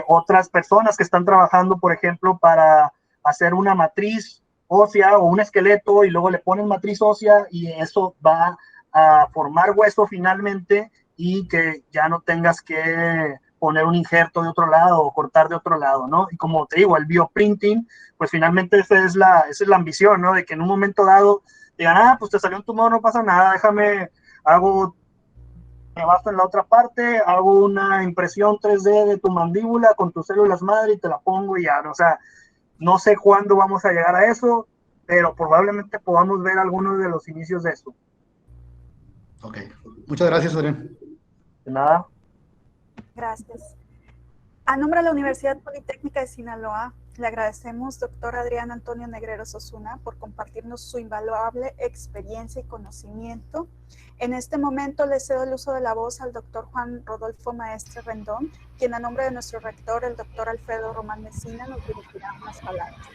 otras personas que están trabajando, por ejemplo, para hacer una matriz ósea o un esqueleto y luego le ponen matriz ósea y eso va a formar hueso finalmente y que ya no tengas que poner un injerto de otro lado o cortar de otro lado, ¿no? Y como te digo, el bioprinting, pues finalmente esa es la ambición, ¿no? De que en un momento dado digan, pues te salió un tumor, no pasa nada, déjame, me basto en la otra parte, hago una impresión 3D de tu mandíbula con tus células madre y te la pongo y ya, o sea, no sé cuándo vamos a llegar a eso, pero probablemente podamos ver algunos de los inicios de esto. Ok, muchas gracias, Adrián. De nada. Gracias. A nombre de la Universidad Politécnica de Sinaloa, le agradecemos, doctor Adrián Antonio Negreros Osuna, por compartirnos su invaluable experiencia y conocimiento. En este momento le cedo el uso de la voz al doctor Juan Rodolfo Maestre Rendón, quien a nombre de nuestro rector, el doctor Alfredo Román Mesina, nos dirigirá unas palabras.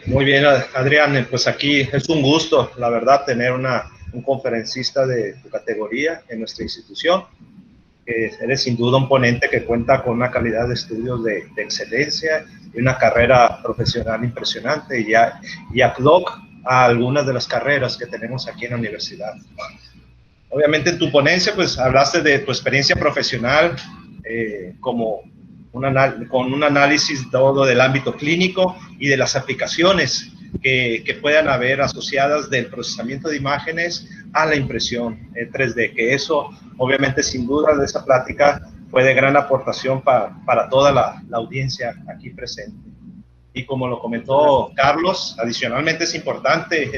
Muy bien, Adrián, pues aquí es un gusto, la verdad, tener un conferencista de tu categoría en nuestra institución. Eres sin duda un ponente que cuenta con una calidad de estudios de excelencia y una carrera profesional impresionante y ad hoc a algunas de las carreras que tenemos aquí en la universidad. Obviamente en tu ponencia pues hablaste de tu experiencia profesional con un análisis todo del ámbito clínico y de las aplicaciones que puedan haber asociadas del procesamiento de imágenes a la impresión 3D, que eso obviamente sin duda de esa plática fue de gran aportación para toda la audiencia aquí presente. Y como lo comentó Carlos, adicionalmente es importante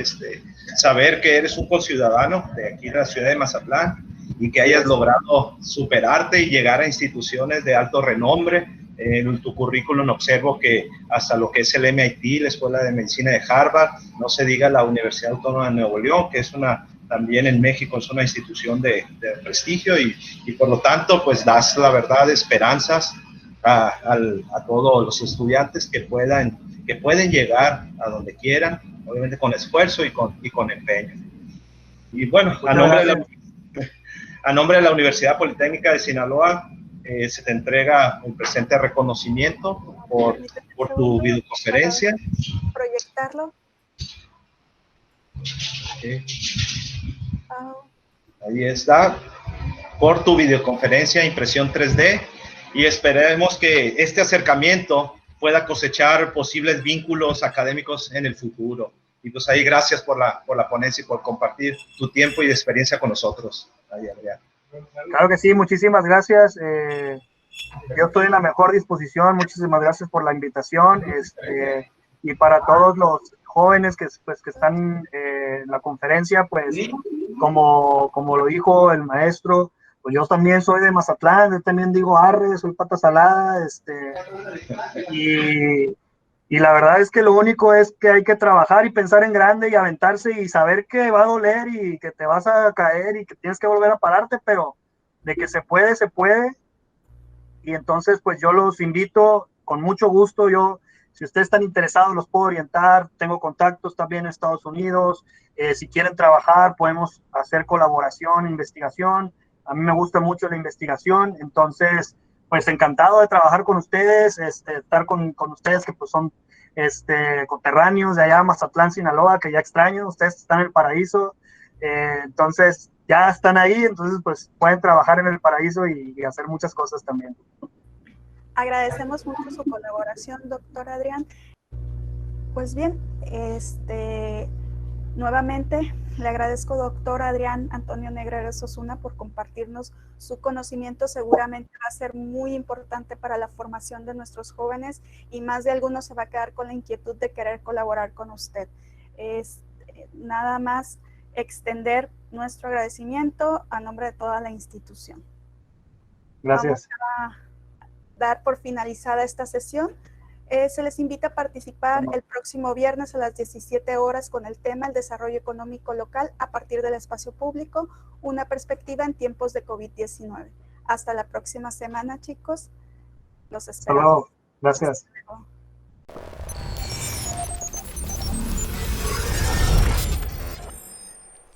saber que eres un conciudadano de aquí de la ciudad de Mazatlán y que hayas logrado superarte y llegar a instituciones de alto renombre. En tu currículum observo que hasta lo que es el MIT, la Escuela de Medicina de Harvard, no se diga la Universidad Autónoma de Nuevo León, que es también en México es una institución de prestigio y por lo tanto pues das la verdad esperanzas a todos los estudiantes que pueden llegar a donde quieran, obviamente con esfuerzo y con empeño. Y bueno, a nombre de la Universidad Politécnica de Sinaloa, se te entrega un presente reconocimiento por tu videoconferencia. Proyectarlo. Okay. Ahí está, por tu videoconferencia impresión 3D, y esperemos que este acercamiento pueda cosechar posibles vínculos académicos en el futuro. Y pues ahí gracias por la ponencia y por compartir tu tiempo y experiencia con nosotros. Ahí, Adrián. Claro que sí, muchísimas gracias. Yo estoy en la mejor disposición, muchísimas gracias por la invitación. Y para todos los jóvenes que están en la conferencia, pues como lo dijo el maestro, pues yo también soy de Mazatlán, yo también digo arre, soy pata salada, y la verdad es que lo único es que hay que trabajar y pensar en grande y aventarse y saber que va a doler y que te vas a caer y que tienes que volver a pararte, pero de que se puede, se puede. Y entonces pues yo los invito con mucho gusto. Si ustedes están interesados los puedo orientar, tengo contactos también en Estados Unidos. Si quieren trabajar podemos hacer colaboración, investigación. A mí me gusta mucho la investigación, entonces pues encantado de trabajar con ustedes, estar con ustedes que pues son coterráneos de allá, Mazatlán, Sinaloa, que ya extraño. Ustedes están en el paraíso, entonces ya están ahí, entonces pues pueden trabajar en el paraíso y hacer muchas cosas también. Agradecemos mucho su colaboración, doctor Adrián. Pues bien, nuevamente le agradezco, doctor Adrián Antonio Negreros Osuna, por compartirnos su conocimiento. Seguramente va a ser muy importante para la formación de nuestros jóvenes y más de alguno se va a quedar con la inquietud de querer colaborar con usted. Nada más extender nuestro agradecimiento a nombre de toda la institución. Gracias. Vamos a dar por finalizada esta sesión. Se les invita a participar el próximo viernes a las 17 horas con el tema El desarrollo económico local a partir del espacio público, una perspectiva en tiempos de COVID-19. Hasta la próxima semana, chicos. Los esperamos. Hasta luego. Gracias.